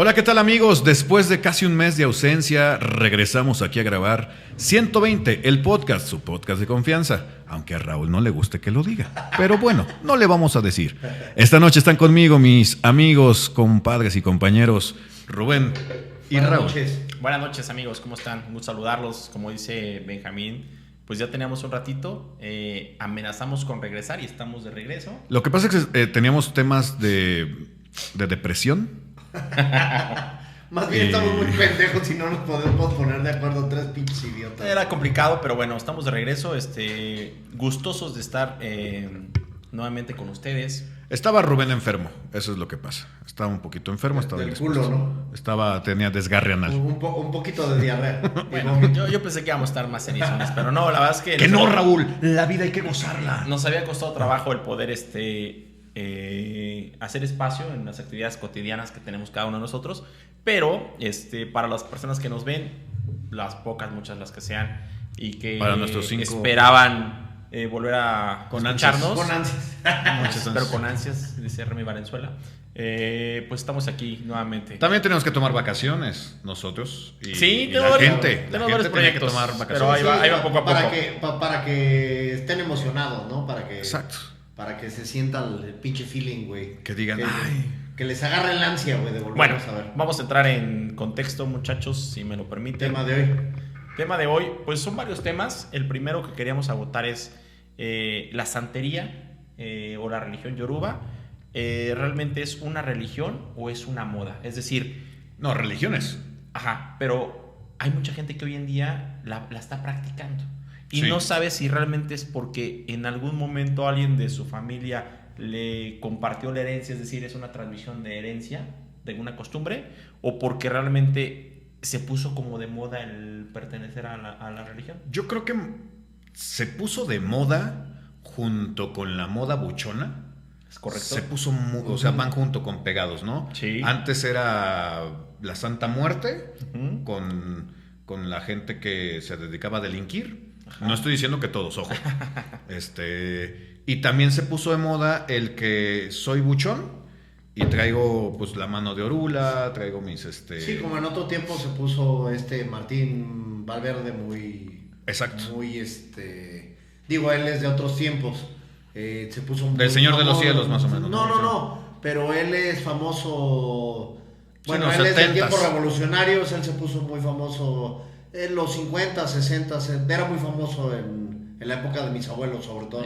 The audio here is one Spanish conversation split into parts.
Hola, ¿qué tal amigos? Después de casi un mes de ausencia, regresamos aquí a grabar 120, el podcast, su podcast de confianza. Aunque a Raúl no le guste que lo diga. Pero bueno, no le vamos a decir. Esta noche están conmigo mis amigos, compadres y compañeros Rubén y Buenas Raúl. Noches. Buenas noches amigos, ¿cómo están? Un gusto saludarlos. Como dice Benjamín, pues ya teníamos un ratito, amenazamos con regresar y estamos de regreso. Lo que pasa es que teníamos temas de depresión. Más bien estamos muy pendejos y no nos podemos poner de acuerdo tres pinches idiotas. Era complicado, pero bueno, estamos de regreso, gustosos de estar nuevamente con ustedes. Estaba Rubén enfermo, eso es lo que pasa. Estaba un poquito enfermo, estaba del indispuesto. culo, ¿no? Tenía desgarre anal. Un poquito de diarrea. Bueno, yo pensé que íbamos a estar más serizones, pero no, la verdad es que... Que no, Raúl, la vida hay que gozarla. Nos había costado trabajo el poder hacer espacio en las actividades cotidianas que tenemos cada uno de nosotros, pero para las personas que nos ven, las pocas, muchas las que sean, y que para nuestros 5 esperaban volver a con escucharnos, Con ansias. pero con ansias, dice Remy Valenzuela, pues estamos aquí nuevamente. También tenemos que tomar vacaciones nosotros y, Sí, y tenemos la varios- gente. tenemos La varios gente tiene que proyectos, tomar pero vacaciones. ahí va poco a Para que estén emocionados, ¿no? Exacto. Para que se sienta el pinche feeling, güey. Que digan, ay. Que les agarre el ansia, güey, de Bueno, volvernos a ver. vamos a entrar en contexto, muchachos, si me lo permiten. Tema de hoy. Pues son varios temas. El primero que queríamos agotar es la santería o la religión yoruba. ¿Realmente es una religión o es una moda? Es decir... No, religiones. Ajá, pero hay mucha gente que hoy en día la está practicando. Y Sí. no sabe si realmente es porque en algún momento alguien de su familia le compartió la herencia, es decir, es una transmisión de herencia, de una costumbre, o porque realmente se puso como de moda el pertenecer a la religión. Yo creo que se puso de moda junto con la moda buchona. ¿Es correcto? Se puso, o sea, van junto con pegados, ¿no? Sí. Antes era la Santa Muerte Ujú. con la gente que se dedicaba a delinquir. Ajá. No estoy diciendo que todos, ojo. Y también se puso de moda el que soy buchón y traigo pues la mano de Orula, traigo mis Sí, como en otro tiempo se puso Martín Valverde muy... Exacto. Muy, digo, él es de otros tiempos. Se puso Del Señor de los Cielos, más o menos. No, pero él es famoso... Bueno, los él es de 70s. tiempos revolucionarios, él se puso muy famoso en los 50, 60, era muy famoso en la época de mis abuelos, sobre todo.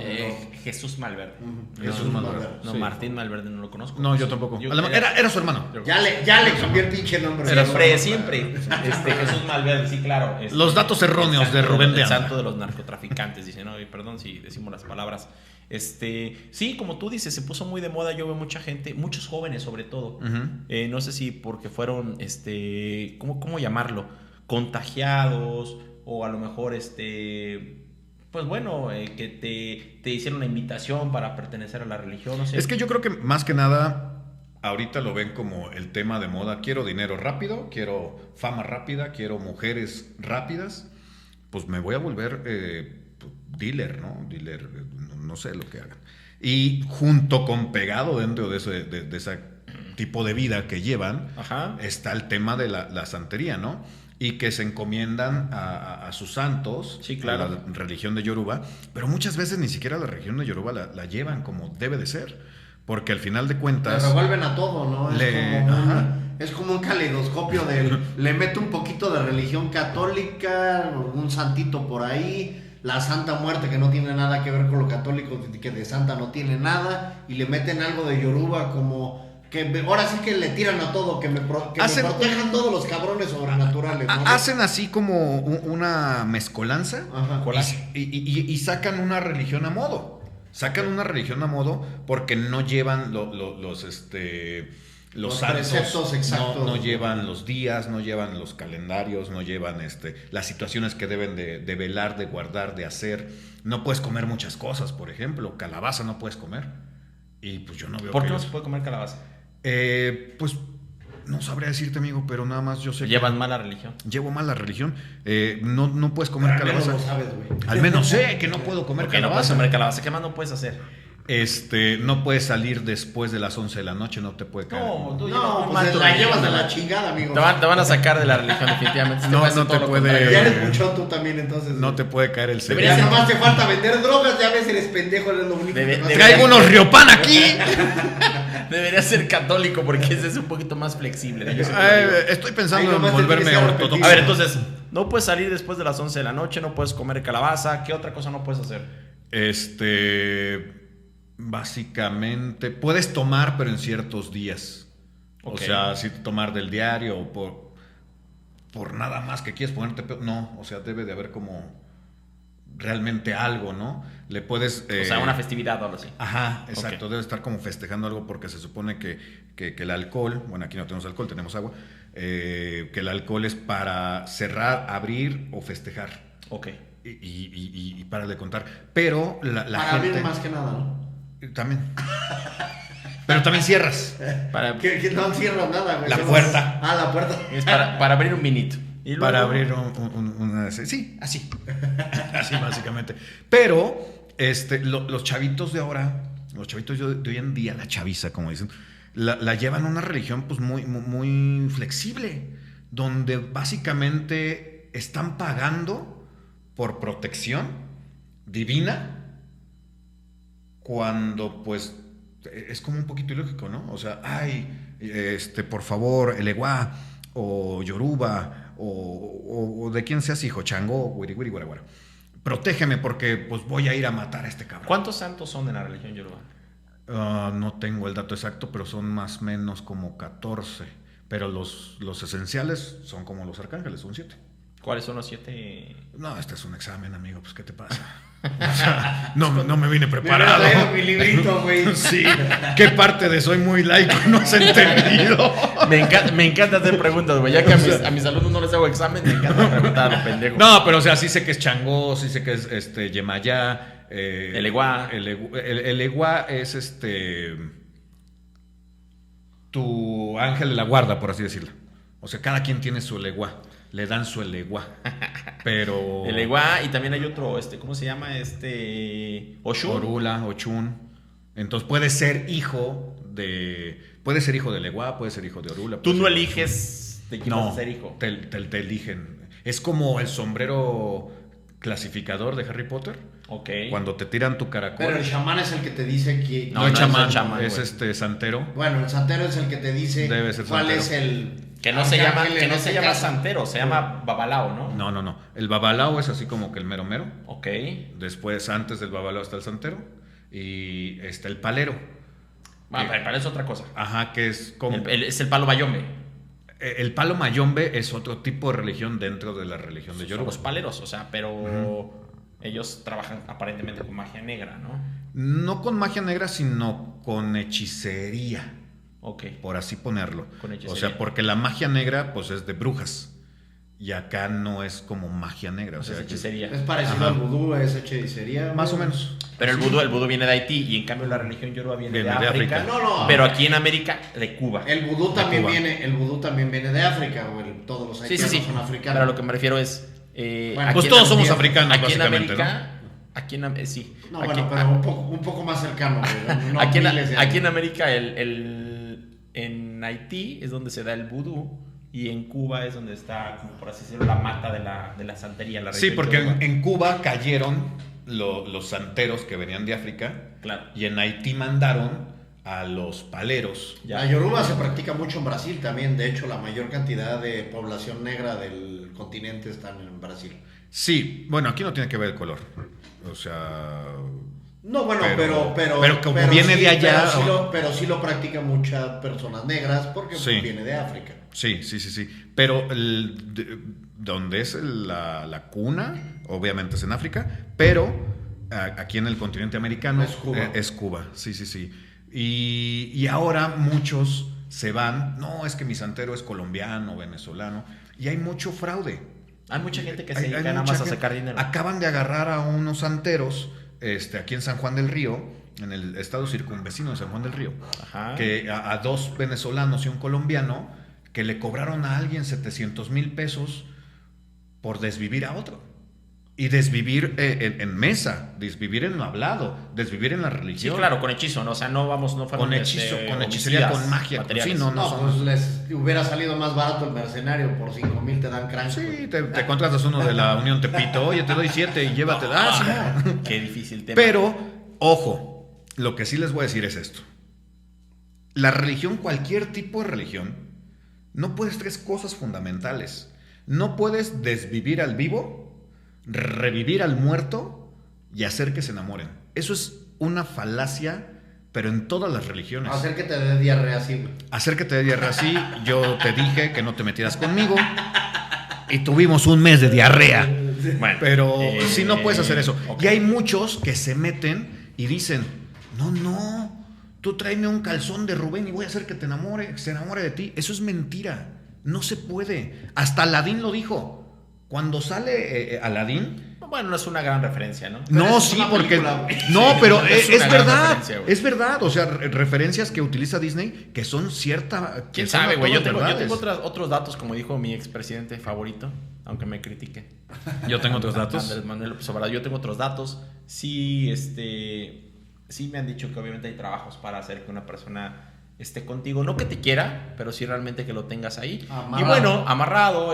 Jesús Malverde. Jesús Malverde. No, Sí. Martín Malverde no lo conozco. No, yo tampoco. Era su hermano. Ya le cambié el pinche nombre. Siempre. Jesús Malverde, sí, claro. Los datos erróneos de Rubén de El Anda. santo de los narcotraficantes, dice, no, y perdón si decimos las palabras. Sí, como tú dices, se puso muy de moda. Yo veo mucha gente, muchos jóvenes sobre todo. Ujú. No sé si porque fueron, ¿cómo llamarlo? Contagiados, o a lo mejor, pues bueno, que te hicieron una invitación para pertenecer a la religión, no sé. Es que yo creo que más que nada ahorita lo ven como el tema de moda. Quiero dinero rápido, quiero fama rápida, quiero mujeres rápidas. Pues me voy a volver dealer, ¿no? Dealer, no sé lo que hagan. Y junto con pegado dentro de ese tipo de vida que llevan, Ajá. está el tema de la santería, ¿no? Y que se encomiendan a sus santos, Sí, claro. a la religión de Yoruba, pero muchas veces ni siquiera la religión de Yoruba la llevan como debe de ser, porque al final de cuentas... Le revuelven a todo, ¿no? Es como un caleidoscopio le meto un poquito de religión católica, un santito por ahí, la Santa Muerte que no tiene nada que ver con lo católico, que de santa no tiene nada, y le meten algo de Yoruba como... que ahora sí que le tiran a todo, que me protejan todos los cabrones sobrenaturales, ¿no? Hacen así como una mezcolanza. Ajá. Y sacan una religión a modo. Sacan una religión a modo porque no llevan los santos, preceptos exactos. no llevan los días, no llevan los calendarios, no llevan las situaciones que deben de velar, de guardar, de hacer. No puedes comer muchas cosas, por ejemplo, calabaza no puedes comer. Y pues yo no veo ¿Por que qué no se puede comer calabaza? pues no sabría decirte, amigo, pero nada más yo sé Llevan mala religión. llevo mal la religión. No puedes comer Al menos calabaza. lo sabes, güey. Al menos sé que no puedo comer ¿Por qué no puedes calabaza. comer calabaza? ¿Qué más no puedes hacer? No puedes salir después de las 11 de la noche, no te puede caer. No, pues la llevas de la chingada, amigo. Te van a sacar de la religión, definitivamente. No te puede. Ya eres mucho tú también, entonces. No te puede caer el Ya cerebro. nomás te falta vender drogas, ya ves, eres pendejo, eres lo único que no haces. Traigo unos Riopan aquí. Debería ser católico porque ese es un poquito más flexible. Estoy pensando Ahí en nomás te volverme tienes que ortodoxo. A ver, entonces, no puedes salir después de las 11 de la noche, no puedes comer calabaza. ¿Qué otra cosa no puedes hacer? Básicamente, puedes tomar, pero en ciertos días. Ok. O sea, si tomar del diario o por nada más que quieres ponerte. No, o sea, debe de haber como realmente algo, ¿no? Le puedes. O sea, una festividad o algo así. Ajá, exacto. Ok. Debe estar como festejando algo porque se supone que el alcohol, bueno, aquí no tenemos alcohol, tenemos agua, que el alcohol es para cerrar, abrir o festejar. Ok. Y para de contar. Pero la Para gente. abrir más que nada, ¿no? También. Pero también cierras. Que no cierras nada, güey. La Solo- puerta. La puerta. Es para abrir un vinito. Y luego- Para abrir una. Sí, así. Así, básicamente. Pero los chavitos de ahora, los chavitos de hoy en día, la chaviza, como dicen, la llevan a una religión pues muy flexible, donde básicamente están pagando por protección divina, cuando pues es como un poquito ilógico, ¿no? O sea, por favor, el Eguá o Yoruba o de quien seas hijo, Chango, Wiri Wiri Guaraguara, protégeme porque pues voy a ir a matar a este cabrón. ¿Cuántos santos son en la religión yoruba? No tengo el dato exacto, pero son más o menos como 14. Pero los esenciales son como los arcángeles, son 7. ¿Cuáles son los 7? No, este es un examen, amigo, pues ¿qué te pasa? O sea, no me vine Me preparado. hubiera traído mi librito, güey. Sí, ¿qué parte de soy muy laico no has entendido? Me encanta hacer preguntas, güey. Ya que a mis alumnos no les hago examen, me encanta preguntar a los pendejos. No, pero o sea, sí sé que es Changó, sí sé que es Yemayá. El Eguá. El Eguá es tu ángel de la guarda, por así decirlo. O sea, cada quien tiene su Eguá. Le dan su Eguá. Pero. El Eguá y también hay otro, ¿cómo se llama? Oshun. Orula, Ochun. Entonces puede ser hijo del Eguá, puede ser hijo de Orula. Tú no ser eliges de quién vas a ser hijo. Te eligen. Es como el sombrero clasificador de Harry Potter. Ok. Cuando te tiran tu caracol. Pero el chamán es el que te dice que. No es chamán, chamán, es güey. santero. Bueno, el santero es el que te dice Debe ser cuál santero. es el. Que no se llama, arcángel en este caso. santero, se llama babalao, ¿no? No. El babalao es así como que el mero mero. Ok. Después, antes del babalao está el santero. Y está el palero. Pero es otra cosa. Ajá, que es como. Es el palo bayombe. El palo mayombe es otro tipo de religión dentro de la religión de Son Yoruba. los paleros, o sea, pero ellos trabajan aparentemente con magia negra, ¿no? No con magia negra, sino con hechicería, Ok. por así ponerlo. Con hechicería. O sea, porque la magia negra, pues es de brujas. Y acá no es como magia negra. O sea, es hechicería. Es parecido Ajá. al vudú, es hechicería. más o güey. menos. Pero el vudú viene de Haití y en cambio la religión yoruba viene de Viene de África. África. No. Pero aquí en América, de Cuba. El vudú De también Cuba. viene de África, güey. Todos los Sí, haitianos sí. son africanos. Pero a lo que me refiero es. Bueno, aquí pues en todos somos América- africanos, Aquí en básicamente, América. Aquí en sí. No, Aquí- bueno, pero un poco más cercano, güey. No aquí, miles de aquí en años. América, en Haití es donde se da el vudú y en Cuba es donde está, como por así decirlo, la mata de la santería. La Sí, religión porque yoruba. en Cuba cayeron los santeros que venían de África. Claro. Y en Haití mandaron a los paleros. Ya. La yoruba se practica mucho en Brasil también. De hecho, la mayor cantidad de población negra del continente están en Brasil. Sí, bueno, aquí no tiene que ver el color. O sea. No, bueno, Pero pero como viene de allá, Pero sí lo practican muchas personas negras porque Sí. viene de África. Sí. Pero donde es la cuna, obviamente es en África, pero aquí en el continente americano Es Cuba. Es Cuba, sí. Y ahora muchos se van, no, es que mi santero es colombiano, venezolano, y hay mucho fraude. Hay mucha gente que se Hay dedica nada mucha más a gente- sacar dinero. Acaban de agarrar a unos santeros aquí en San Juan del Río, en el estado circunvecino de San Juan del Río, Ajá. que a dos venezolanos y un colombiano que le cobraron a alguien 700,000 pesos por desvivir a otro. y desvivir en mesa, desvivir en lo hablado, desvivir en la religión. Sí, claro, con hechizo, ¿no? O sea, no fueron con hechizo, con hechicería, con magia. Sí, no, pues les hubiera salido más barato el mercenario, por 5,000 te dan crank. Sí, te contratas uno de la Unión Tepito, oye, te doy 7 y llévatela. Sí, no. Qué difícil tema. Pero, ojo, lo que sí les voy a decir es esto. La religión, cualquier tipo de religión, no puedes 3 cosas fundamentales. No puedes desvivir al vivo, revivir al muerto y hacer que se enamoren. Eso es una falacia, pero en todas las religiones. Hacer que te dé diarrea así, güey. Hacer que te dé diarrea así. Yo te dije que no te metieras conmigo y tuvimos un mes de diarrea. Bueno, pero sí, no puedes hacer eso. Okay. Y hay muchos que se meten y dicen, no, tú tráeme un calzón de Rubén y voy a hacer que se enamore de ti. Eso es mentira. No se puede. Hasta Aladín lo dijo. Cuando sale Aladín... Bueno, no es una gran referencia, ¿no? No, sí, porque... No, pero es verdad. Es verdad. O sea, referencias que utiliza Disney que son cierta... ¿Quién sabe, güey? Yo tengo otros datos, como dijo mi expresidente favorito, aunque me critique. Yo tengo otros datos. Andrés Manuel López Obrador. Yo tengo otros datos. Sí, sí me han dicho que obviamente hay trabajos para hacer que una persona esté contigo, no que te quiera, pero sí realmente que lo tengas ahí. Amarrado. Y bueno, amarrado,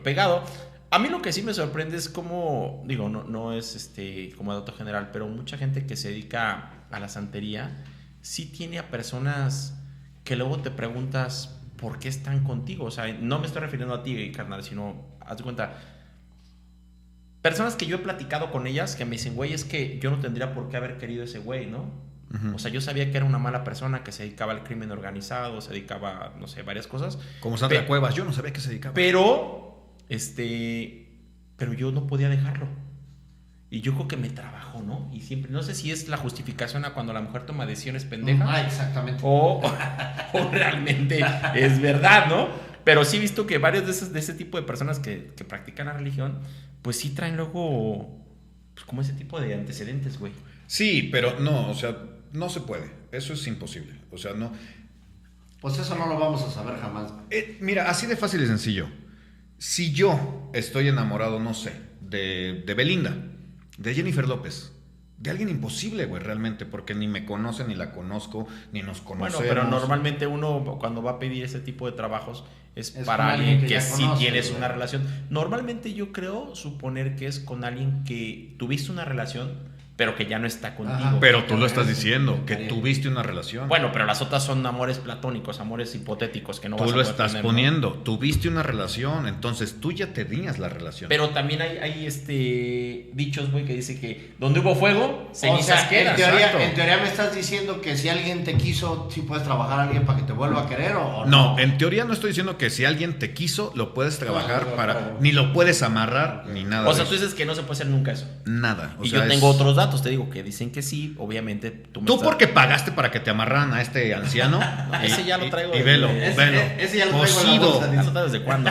pegado. A mí lo que sí me sorprende es cómo, digo, no es como dato general, pero mucha gente que se dedica a la santería sí tiene a personas que luego te preguntas por qué están contigo. O sea, no me estoy refiriendo a ti, carnal, sino, haz de cuenta, personas que yo he platicado con ellas que me dicen, güey, es que yo no tendría por qué haber querido ese güey, ¿no? Uh-huh. O sea, yo sabía que era una mala persona, que se dedicaba al crimen organizado, se dedicaba, no sé, varias cosas. Como Sandra Cuevas, yo no sabía que se dedicaba. Pero yo no podía dejarlo. Y yo creo que me trabajo, ¿no? Y siempre, no sé si es la justificación a cuando la mujer toma decisiones pendejas. Exactamente. O realmente es verdad, ¿no? Pero sí he visto que varios de ese tipo de personas que practican la religión, pues sí traen luego, pues como ese tipo de antecedentes, güey. Sí, pero no, o sea, no se puede. Eso es imposible. O sea, no. Pues eso no lo vamos a saber jamás. Mira, así de fácil y sencillo. Si yo estoy enamorado, no sé, de Belinda, de Jennifer López, de alguien imposible, güey, realmente, porque ni me conoce, ni la conozco, ni nos conocemos. Bueno, pero normalmente uno cuando va a pedir ese tipo de trabajos es para alguien que sí conoce, tienes una relación. Normalmente yo creo suponer que es con alguien que tuviste una relación, pero que ya no está contigo. Ajá, pero tú lo estás diciendo, que tuviste una relación. Bueno, pero las otras son amores platónicos, amores hipotéticos que no vas a poder tener. Tú lo estás poniendo, ¿no? Tuviste una relación, entonces tú ya tenías la relación. Pero también hay dichos, güey, que dice que donde hubo fuego, cenizas quedan. En teoría me estás diciendo que si alguien te quiso, sí puedes trabajar a alguien para que te vuelva a querer o no. No, en teoría no estoy diciendo que si alguien te quiso, lo puedes trabajar ni lo puedes amarrar, ni nada. O sea, tú dices que no se puede hacer nunca eso. Nada. Y yo tengo otros datos. Te digo que dicen que sí, obviamente tú porque pagaste para que te amarraran a este anciano. No, ese ya lo traigo. Y velo. Ese ya lo traigo en la bolsa. ¿Ya lo traigo desde cuándo?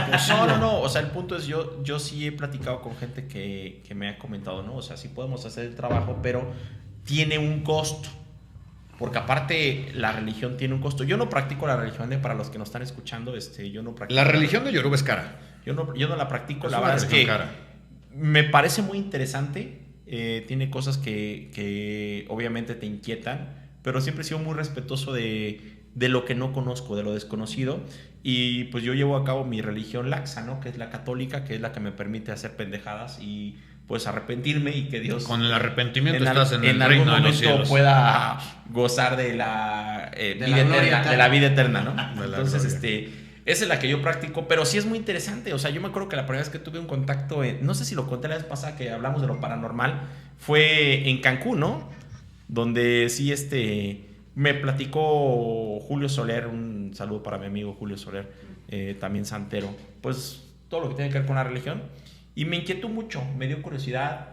No. O sea, el punto es yo sí he platicado con gente que me ha comentado, ¿no? O sea, sí podemos hacer el trabajo, pero tiene un costo. Porque aparte la religión tiene un costo. Yo no practico la religión para los que nos están escuchando. Yo no practico. La religión de Yoruba es cara. Yo no la practico. La verdad es que me parece muy interesante. Tiene cosas que obviamente te inquietan, pero siempre he sido muy respetuoso de lo que no conozco, de lo desconocido, y pues yo llevo a cabo mi religión laxa, ¿no? Que es la católica, que es la que me permite hacer pendejadas y pues arrepentirme y que Dios con el arrepentimiento estás en el reino de los cielos, pueda gozar de la vida eterna, ¿no? Entonces esa es la que yo practico, pero sí es muy interesante. O sea, yo me acuerdo que la primera vez que tuve un contacto, no sé si lo conté la vez pasada que hablamos de lo paranormal, fue en Cancún, ¿no? Donde sí me platicó Julio Soler, un saludo para mi amigo Julio Soler, también santero, pues todo lo que tiene que ver con la religión. Y me inquietó mucho, me dio curiosidad,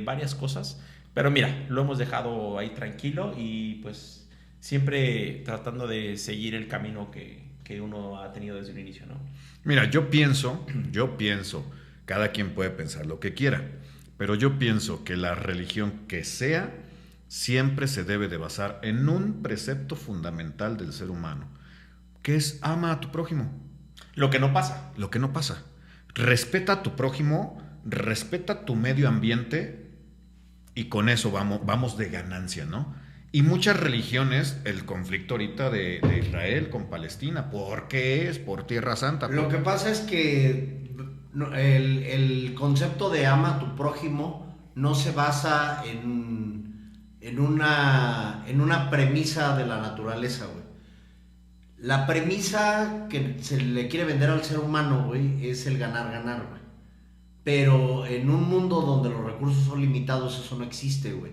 varias cosas. Pero mira, lo hemos dejado ahí tranquilo y pues siempre tratando de seguir el camino que uno ha tenido desde el inicio, ¿no? Mira, yo pienso, cada quien puede pensar lo que quiera, pero yo pienso que la religión que sea siempre se debe de basar en un precepto fundamental del ser humano, que es ama a tu prójimo. Lo que no pasa. Respeta a tu prójimo respeta tu medio ambiente y con eso vamos de ganancia, ¿no? Y muchas religiones, el conflicto ahorita de Israel con Palestina, ¿por qué es? Por Tierra Santa. Lo que pasa es que el concepto de ama a tu prójimo no se basa en una premisa de la naturaleza, güey. La premisa que se le quiere vender al ser humano, güey, es el ganar, güey. Pero en un mundo donde los recursos son limitados, eso no existe, güey.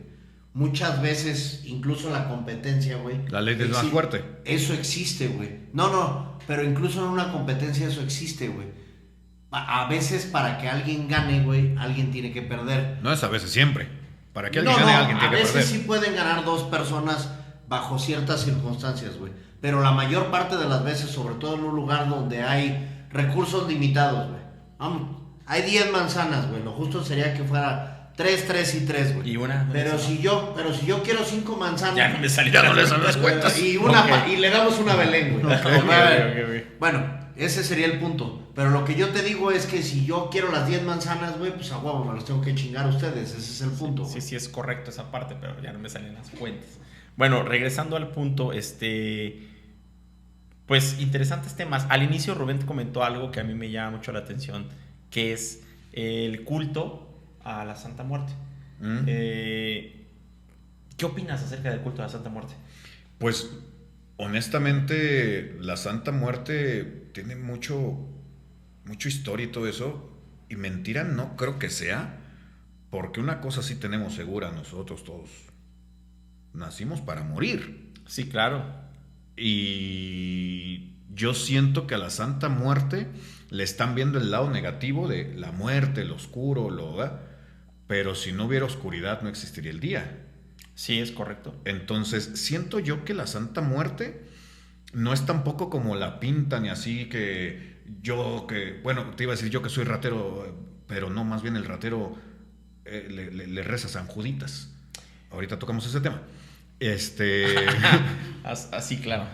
Muchas veces, incluso la competencia, güey. La ley del más fuerte. Eso existe, güey. No, pero incluso en una competencia eso existe, güey. A veces para que alguien gane, güey, alguien tiene que perder. No es a veces, siempre. Para que alguien gane, alguien tiene que perder. A veces sí pueden ganar dos personas bajo ciertas circunstancias, güey. Pero la mayor parte de las veces, sobre todo en un lugar donde hay recursos limitados, güey. Vamos, hay 10 manzanas, güey. Lo justo sería que fuera 3, 3 y 3, güey. Y una. Pero si yo quiero 5 manzanas. Ya no me salieron las cuentas. Y le damos una Belén, güey. Okay. Bueno, ese sería el punto. Pero lo que yo te digo es que si yo quiero las 10 manzanas, güey, pues a huevo me las tengo que chingar a ustedes. Ese es el punto. Sí, es correcto esa parte, pero ya no me salen las cuentas. Bueno, regresando al punto, pues interesantes temas. Al inicio Rubén te comentó algo que a mí me llama mucho la atención, que es el culto a la Santa Muerte. ¿Qué opinas acerca del culto a la Santa Muerte? Pues honestamente la Santa Muerte tiene mucha historia y todo eso, y mentira no creo que sea, porque una cosa sí tenemos segura nosotros todos: nacimos para morir. Sí, claro. Y yo siento que a la Santa Muerte le están viendo el lado negativo de la muerte, lo oscuro, pero si no hubiera oscuridad no existiría el día. Sí, es correcto. Entonces siento yo que la Santa Muerte no es tampoco como la pintan, y así bueno, te iba a decir yo que soy ratero, pero no, más bien el ratero le reza a San Juditas. Ahorita tocamos ese tema. Así, claro.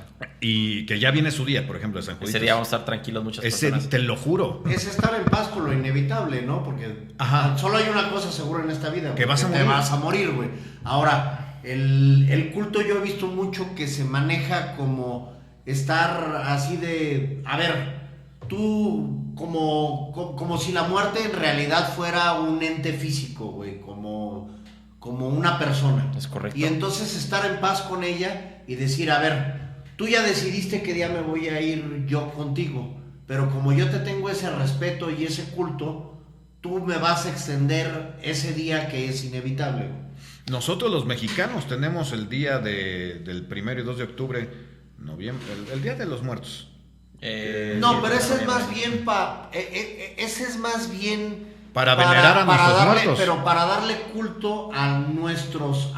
Y que ya viene su día, por ejemplo, de San Juditas. Ese día vamos a estar tranquilos muchas personas. Te lo juro. Es estar en paz con lo inevitable, ¿no? Porque solo hay una cosa segura en esta vida. Que vas a morir. Te vas a morir, güey. Ahora, el culto yo he visto mucho que se maneja como estar así de... A ver, tú como si la muerte en realidad fuera un ente físico, güey. Como una persona. Es correcto. Y entonces estar en paz con ella y decir, a ver, tú ya decidiste qué día me voy a ir yo contigo, pero como yo te tengo ese respeto y ese culto, tú me vas a extender ese día que es inevitable. Nosotros los mexicanos tenemos el día del 1 y 2 de octubre, noviembre, el Día de los Muertos. No, pero ese es más bien para venerar a nuestros muertos. Pero para darle culto a nuestros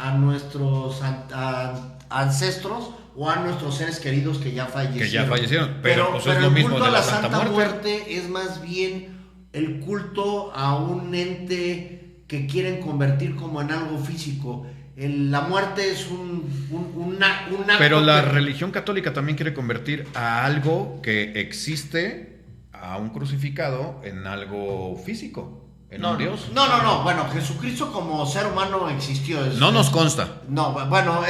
ancestros o a nuestros seres queridos que ya fallecieron. Pero pues es lo mismo culto de a la Santa Muerte es más bien el culto a un ente que quieren convertir como en algo físico. La muerte es un acto. Pero la religión católica también quiere convertir a algo que existe, a un crucificado, en algo físico. No, Dios. No. Bueno, Jesucristo como ser humano existió. No nos consta. No, bueno,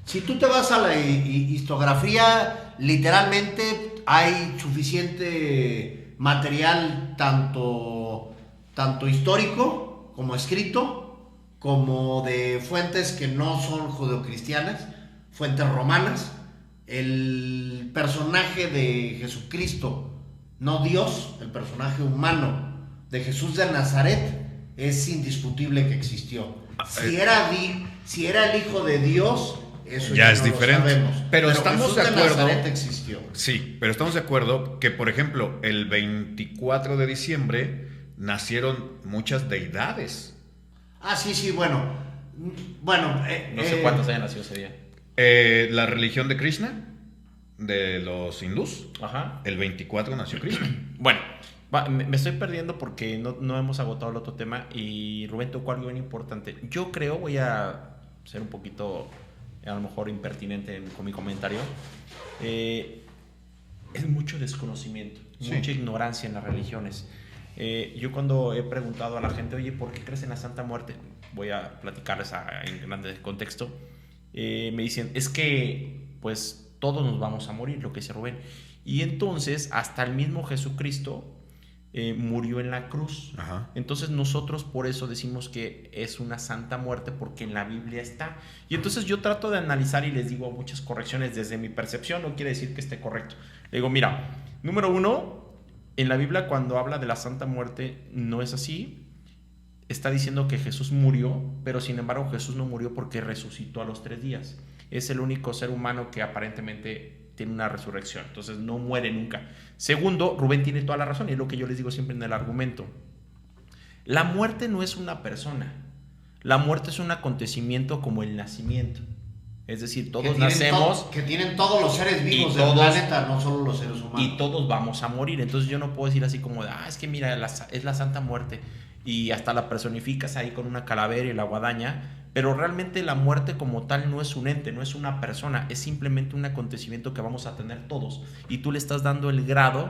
si tú te vas a la historiografía, literalmente hay suficiente material tanto histórico como escrito, como de fuentes que no son judeocristianas, fuentes romanas. El personaje de Jesucristo, no Dios, el personaje humano de Jesús de Nazaret, es indiscutible que existió. Si era el hijo de Dios, eso ya no es diferente. Lo sabemos. Pero estamos Jesús de acuerdo. Nazaret existió. Sí, pero estamos de acuerdo que, por ejemplo, el 24 de diciembre nacieron muchas deidades. Sí, bueno. No sé cuántos hayan nacido ese día. La religión de Krishna, de los hindús. Ajá. El 24 nació Krishna. Bueno, me estoy perdiendo porque no hemos agotado el otro tema y Rubén tocó algo bien importante. Yo creo, voy a ser un poquito, a lo mejor, impertinente con mi comentario. Es mucho desconocimiento, mucha ignorancia en las religiones. Yo cuando he preguntado a la gente, oye, ¿por qué crees en la Santa Muerte? Voy a platicarles en grande contexto. Me dicen, es que pues todos nos vamos a morir, lo que dice Rubén. Y entonces hasta el mismo Jesucristo murió en la cruz. Ajá. Entonces nosotros por eso decimos que es una santa muerte, porque en la Biblia está. Y entonces yo trato de analizar y les digo muchas correcciones desde mi percepción, no quiere decir que esté correcto. Le digo, mira, número uno, en la Biblia cuando habla de la santa muerte no es así. Está diciendo que Jesús murió, pero sin embargo Jesús no murió porque resucitó a los 3 días. Es el único ser humano que aparentemente tiene una resurrección, entonces no muere nunca. Segundo, Rubén tiene toda la razón, y es lo que yo les digo siempre en el argumento. La muerte no es una persona, la muerte es un acontecimiento como el nacimiento. Es decir, todos nacemos... que tienen todos los seres vivos del planeta, no solo los seres humanos. Y todos vamos a morir, entonces yo no puedo decir así como, es que mira, es la Santa Muerte, y hasta la personificas ahí con una calavera y la guadaña, pero realmente la muerte como tal no es un ente, no es una persona, es simplemente un acontecimiento que vamos a tener todos, y tú le estás dando el grado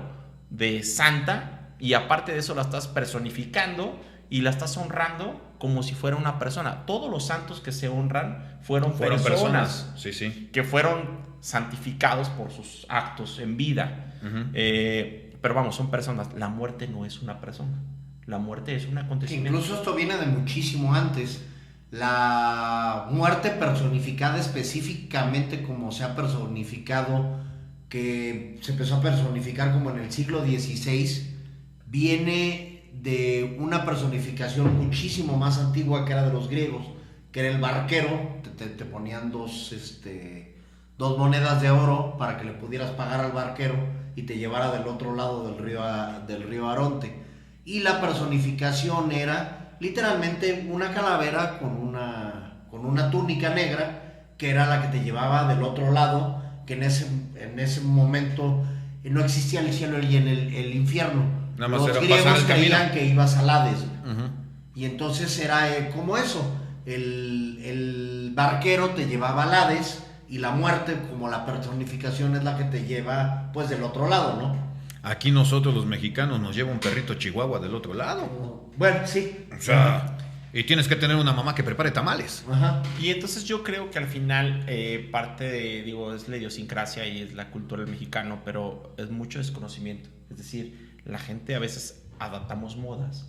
de santa, y aparte de eso la estás personificando y la estás honrando como si fuera una persona. Todos los santos que se honran fueron personas. Sí, sí. Que fueron santificados por sus actos en vida. Uh-huh. Pero vamos, son personas. La muerte no es una persona. La muerte es un acontecimiento. Incluso esto viene de muchísimo antes. La muerte personificada específicamente como se ha personificado, que se empezó a personificar como en el siglo XVI, viene de una personificación muchísimo más antigua, que era de los griegos, que era el barquero. Te ponían dos monedas de oro para que le pudieras pagar al barquero y te llevara del otro lado del río Aronte. Y la personificación era literalmente una calavera con una túnica negra, que era la que te llevaba del otro lado, que en ese momento no existía el cielo y el infierno. Nada más los era griegos pasar el creían camino. que ibas al Hades. Uh-huh. Y entonces era como eso, el barquero te llevaba al Hades, y la muerte, como la personificación, es la que te lleva pues del otro lado, ¿no? Aquí nosotros los mexicanos nos lleva un perrito chihuahua del otro lado. Bueno, sí. O sea, y tienes que tener una mamá que prepare tamales. Ajá. Y entonces yo creo que al final parte de, es la idiosincrasia y es la cultura del mexicano, pero es mucho desconocimiento. Es decir, la gente a veces adaptamos modas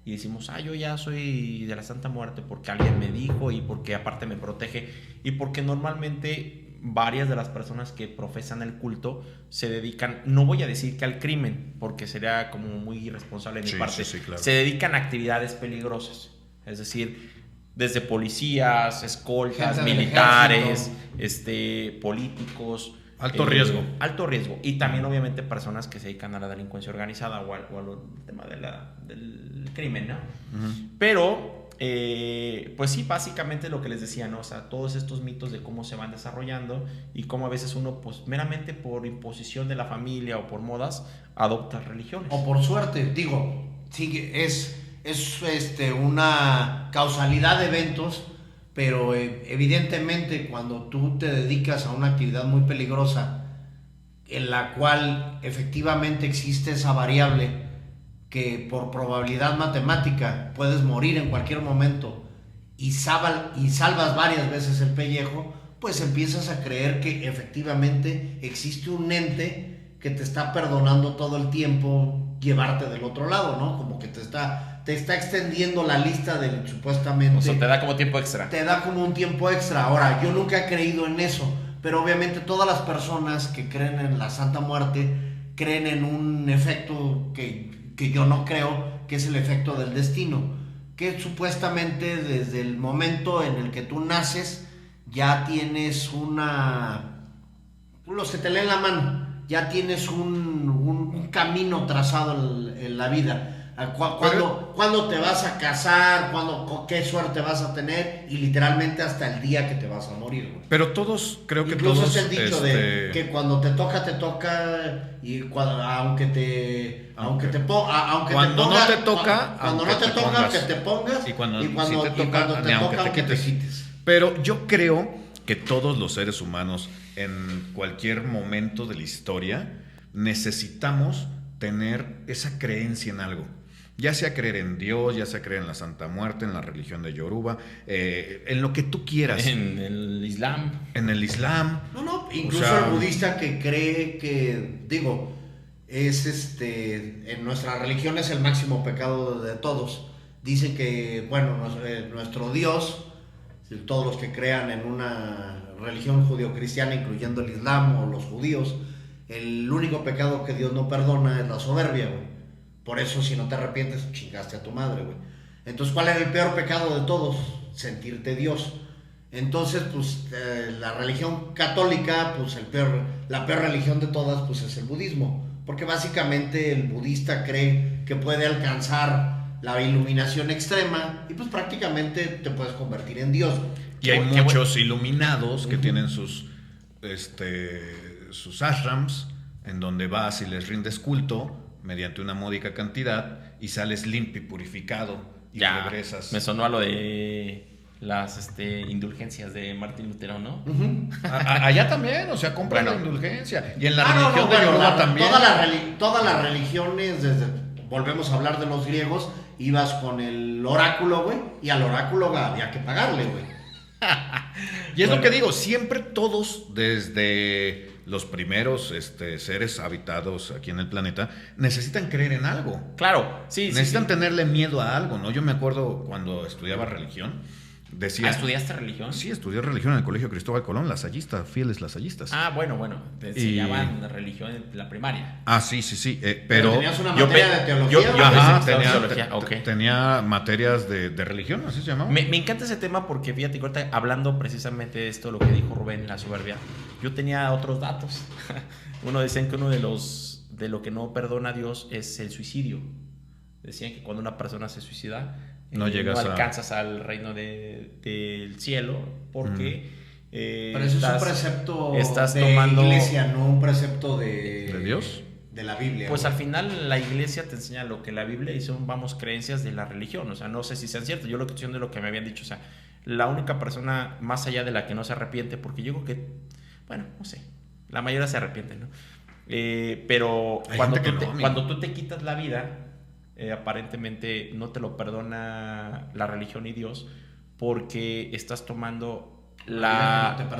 y decimos, yo ya soy de la Santa Muerte porque alguien me dijo, y porque aparte me protege, y porque normalmente varias de las personas que profesan el culto se dedican, no voy a decir que al crimen, porque sería como muy irresponsable de mi parte, sí, claro. Se dedican a actividades peligrosas, es decir, desde policías, escoltas, militares, políticos. Alto riesgo. Alto riesgo. Y también obviamente personas que se dedican a la delincuencia organizada o al tema del crimen, ¿no? Uh-huh. Pero, pues sí, básicamente lo que les decía, ¿no? O sea, todos estos mitos de cómo se van desarrollando y cómo a veces uno, pues meramente por imposición de la familia o por modas, adopta religiones. O por suerte, digo, sí, es una causalidad de eventos. Pero evidentemente cuando tú te dedicas a una actividad muy peligrosa, en la cual efectivamente existe esa variable que por probabilidad matemática puedes morir en cualquier momento y salvas varias veces el pellejo, pues empiezas a creer que efectivamente existe un ente que te está perdonando todo el tiempo llevarte del otro lado, ¿no? Como que te está extendiendo la lista del supuestamente... O sea, te da como tiempo extra. Te da como un tiempo extra. Ahora, yo nunca he creído en eso, pero obviamente todas las personas que creen en la Santa Muerte creen en un efecto que yo no creo, que es el efecto del destino, que supuestamente desde el momento en el que tú naces ya tienes se te lee en la mano, ya tienes un camino trazado en la vida. ¿Cuándo te vas a casar? ¿Qué suerte vas a tener? Y literalmente hasta el día que te vas a morir, güey. Pero todos, creo que incluso todos... es el dicho de que cuando te toca, y aunque no te toca, que te pongas, y cuando sí te toca, que te quites. Pero yo creo que todos los seres humanos, en cualquier momento de la historia, necesitamos tener esa creencia en algo. Ya sea creer en Dios, ya sea creer en la Santa Muerte, en la religión de Yoruba, en lo que tú quieras. En el Islam. En el Islam. No, incluso el budista que cree que, digo, es en nuestra religión es el máximo pecado de todos. Dicen que, bueno, nuestro Dios, todos los que crean en una religión judio-cristiana, incluyendo el Islam o los judíos, el único pecado que Dios no perdona es la soberbia, güey. Por eso, si no te arrepientes, chingaste a tu madre, güey. Entonces, ¿cuál era el peor pecado de todos? Sentirte Dios. Entonces, pues, la religión católica, pues, la peor religión de todas, pues, es el budismo. Porque básicamente el budista cree que puede alcanzar la iluminación extrema y, pues, prácticamente te puedes convertir en Dios. Y hay muchos iluminados que tienen sus ashrams, en donde vas y les rindes culto mediante una módica cantidad y sales limpio y purificado y ya regresas. Me sonó a lo de las indulgencias de Martín Lutero, ¿no? Allá también, o sea, compran la indulgencia. Y en la religión de Yoruba también. Todas las religiones, volvemos a hablar de los griegos, ibas con el oráculo, güey, y al oráculo había que pagarle, güey. Y es lo que digo, siempre todos, desde los primeros seres habitados aquí en el planeta, necesitan creer en algo. Claro, sí. Necesitan tenerle miedo a algo, ¿no? Yo me acuerdo cuando estudiaba religión, decía... ¿Estudiaste religión? Sí, estudié religión en el Colegio Cristóbal Colón, lasallista, fieles lasallistas. Ah, bueno, te enseñaban religión en la primaria. Ah, sí, pero... ¿Tenías una materia de teología? Tenía materias de religión, así se llamaba. Me encanta ese tema porque, fíjate, ahorita hablando precisamente de esto, lo que dijo Rubén, la soberbia, yo tenía otros datos. Uno decían que uno de lo que no perdona a Dios es el suicidio. Decían que cuando una persona se suicida, no alcanzas al reino del cielo porque... pero eso es un precepto de tomando, iglesia, no un precepto de Dios. De la Biblia. Pues al final la iglesia te enseña lo que la Biblia y son, creencias de la religión. O sea, no sé si sean ciertas. Yo lo que estoy diciendo es lo que me habían dicho. O sea, la única persona más allá de la que no se arrepiente, porque yo creo que, bueno, no sé, la mayoría se arrepiente, ¿no? Pero cuando tú te quitas la vida, aparentemente no te lo perdona la religión y Dios, porque estás tomando la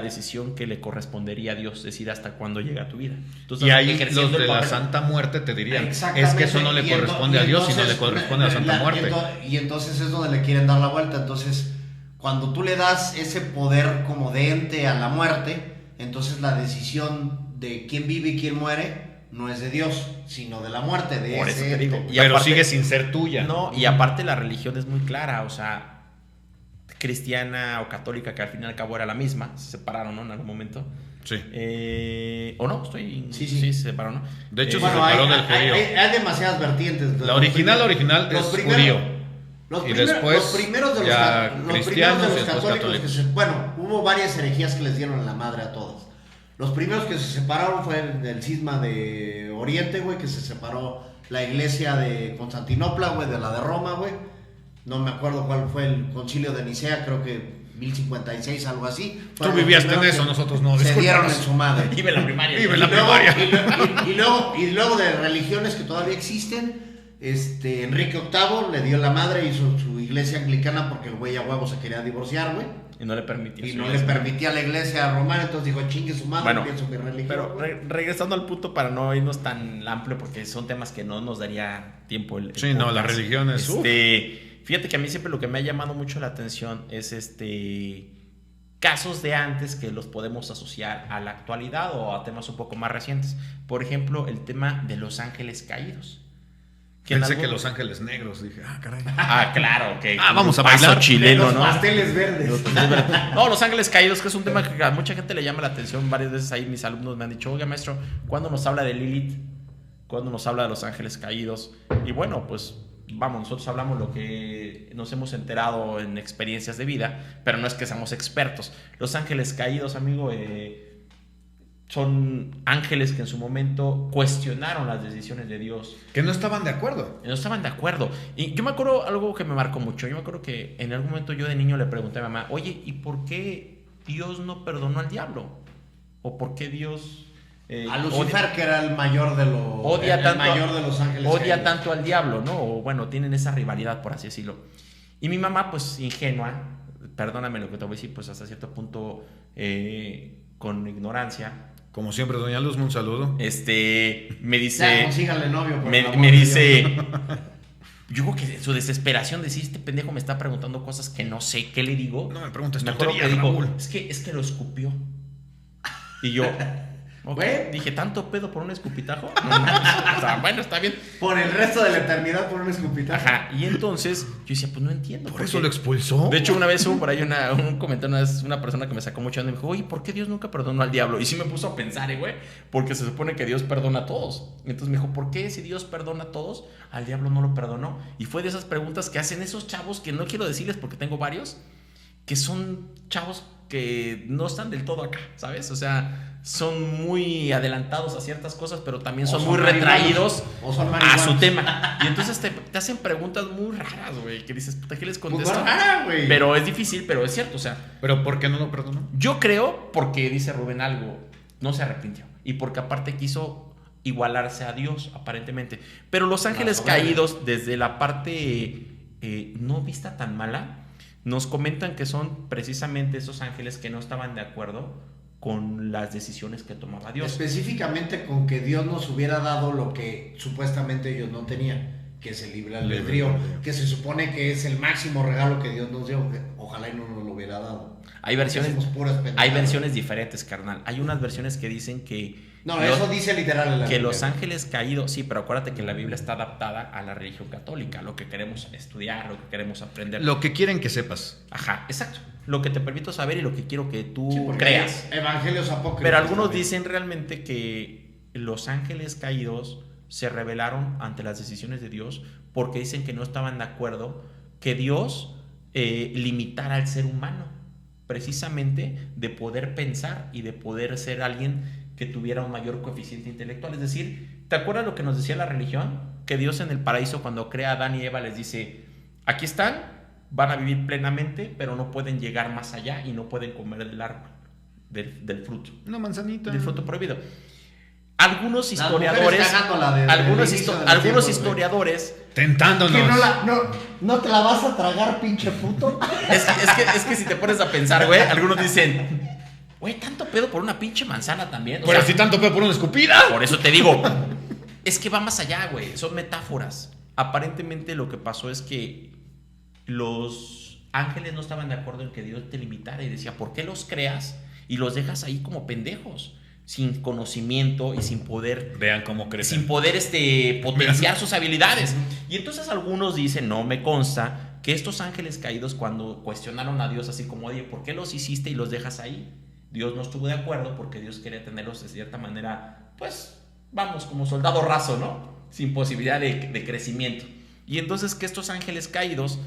decisión que le correspondería a Dios, decir hasta cuándo llega tu vida. Entonces, y ahí los de la Santa Muerte te dirían, es que eso no le corresponde a Dios, sino le corresponde a la Santa Muerte. Y entonces es donde le quieren dar la vuelta. Entonces, cuando tú le das ese poder como de ente a la muerte, entonces la decisión de quién vive y quién muere no es de Dios, sino de la muerte, de por ese eso te digo. Pero aparte, sigue sin ser tuya. No, y aparte la religión es muy clara, o sea, cristiana o católica, que al fin y al cabo era la misma, se separaron, ¿no? En algún momento. Sí. ¿O no? Sí, se separaron, ¿no? De hecho, se separó del judío. Hay demasiadas vertientes. La original es judío. Los primeros de los católicos, bueno, hubo varias herejías que les dieron en la madre a todos. Los primeros que se separaron fue el cisma de Oriente, güey, que se separó la iglesia de Constantinopla, güey, de la de Roma, güey. No me acuerdo cuál fue el concilio de Nicea, creo que 1056, algo así. Tú vivías en eso, nosotros no. Se dieron en su madre. Vive la primaria. Y luego de religiones que todavía existen, Enrique VIII le dio la madre, hizo su iglesia anglicana porque el güey a huevo se quería divorciar, güey. Y no le permitía. Y no le permitía a la iglesia romana, entonces dijo, chingue su madre, pienso mi religión. Pero regresando al punto para no irnos tan amplio, porque son temas que no nos daría tiempo el sí, podcast. No, la religión es... Fíjate que a mí siempre lo que me ha llamado mucho la atención es casos de antes que los podemos asociar a la actualidad o a temas un poco más recientes. Por ejemplo, el tema de los ángeles caídos. Pensé que los ángeles negros, dije, caray. Claro, que vamos a bailar chileno, los ¿no? Pasteles verdes. No, los ángeles caídos, que es un tema que a mucha gente le llama la atención. Varias veces ahí mis alumnos me han dicho, oiga, maestro, ¿cuándo nos habla de Lilith? ¿Cuándo nos habla de los ángeles caídos? Y bueno, pues vamos, nosotros hablamos lo que nos hemos enterado en experiencias de vida, pero no es que seamos expertos. Los ángeles caídos, amigo, son ángeles que en su momento cuestionaron las decisiones de Dios. Que no estaban de acuerdo. No estaban de acuerdo. Y yo me acuerdo algo que me marcó mucho. Yo me acuerdo que en algún momento yo de niño le pregunté a mi mamá, oye, ¿y por qué Dios no perdonó al diablo? ¿O por qué Dios A Lucifer, que era el mayor de los, mayor de los ángeles. Odia tanto al diablo, ¿no? O bueno, tienen esa rivalidad, por así decirlo. Y mi mamá, pues ingenua, perdóname lo que te voy a decir, pues hasta cierto punto con ignorancia. Como siempre, doña Luz, un saludo. Me dice... Ya, consíganle novio. Me dice... Yo creo que su desesperación de decir, este pendejo me está preguntando cosas que no sé, ¿qué le digo? No me preguntes tonterías, que digo, Raúl. Es que lo escupió. Y yo... Okay. Dije, ¿tanto pedo por un escupitajo? O sea, bueno, está bien. Por el resto de la eternidad por un escupitajo. Ajá. Y entonces yo decía, pues no entiendo. ¿Por eso lo expulsó? De hecho, una vez hubo por ahí un comentario, una persona que me sacó mucho y me dijo, oye, ¿por qué Dios nunca perdonó al diablo? Y sí me puso a pensar, güey, porque se supone que Dios perdona a todos. Y entonces me dijo, ¿por qué si Dios perdona a todos, al diablo no lo perdonó? Y fue de esas preguntas que hacen esos chavos que no quiero decirles porque tengo varios, que son chavos que no están del todo acá, ¿sabes? O sea, son muy adelantados a ciertas cosas, pero también son muy retraídos a su tema. Y entonces te hacen preguntas muy raras, güey, que dices, puta, ¿qué les contesto? Muy rara, güey. Pero es difícil, pero es cierto, o sea. ¿Pero por qué no lo perdonó? Yo creo porque, dice Rubén algo, no se arrepintió. Y porque aparte quiso igualarse a Dios, aparentemente. Pero los ángeles caídos, desde la parte no vista tan mala, nos comentan que son precisamente esos ángeles que no estaban de acuerdo con las decisiones que tomaba Dios. Específicamente con que Dios nos hubiera dado lo que supuestamente ellos no tenían, que es el libre albedrío, que se supone que es el máximo regalo que Dios nos dio, que ojalá y no nos lo hubiera dado. Hay versiones diferentes, carnal. Hay unas versiones que dicen que... No, eso dice literal en la Biblia. Los ángeles caídos, sí, pero acuérdate que la Biblia está adaptada a la religión católica, lo que queremos estudiar, lo que queremos aprender. Lo que quieren que sepas. Ajá, exacto. Lo que te permito saber y lo que quiero que tú creas. Evangelios apócrifos. Pero algunos dicen realmente que los ángeles caídos se rebelaron ante las decisiones de Dios porque dicen que no estaban de acuerdo que Dios limitara al ser humano, precisamente de poder pensar y de poder ser alguien que tuviera un mayor coeficiente intelectual. Es decir, ¿te acuerdas lo que nos decía la religión? Que Dios en el paraíso, cuando crea a Adán y Eva, les dice, aquí están, van a vivir plenamente, pero no pueden llegar más allá y no pueden comer del árbol, del fruto. Una manzanita. Del fruto prohibido. Algunos historiadores... Algunos historiadores... Tentándonos. Que no te la vas a tragar, pinche puto. Es que si te pones a pensar, güey, algunos dicen... Güey, tanto pedo por una pinche manzana también. Pero si tanto pedo por una escupida. Por eso te digo, es que va más allá, güey. Son metáforas. Aparentemente lo que pasó es que los ángeles no estaban de acuerdo en que Dios te limitara y decía, ¿por qué los creas y los dejas ahí como pendejos? Sin conocimiento y sin poder... Vean cómo crecen. Sin poder potenciar sus habilidades. Y entonces algunos dicen, no me consta, que estos ángeles caídos cuando cuestionaron a Dios así como, oye, ¿por qué los hiciste y los dejas ahí? Dios no estuvo de acuerdo porque Dios quería tenerlos de cierta manera, pues, vamos, como soldado raso, ¿no? Sin posibilidad de crecimiento. Y entonces que estos ángeles caídos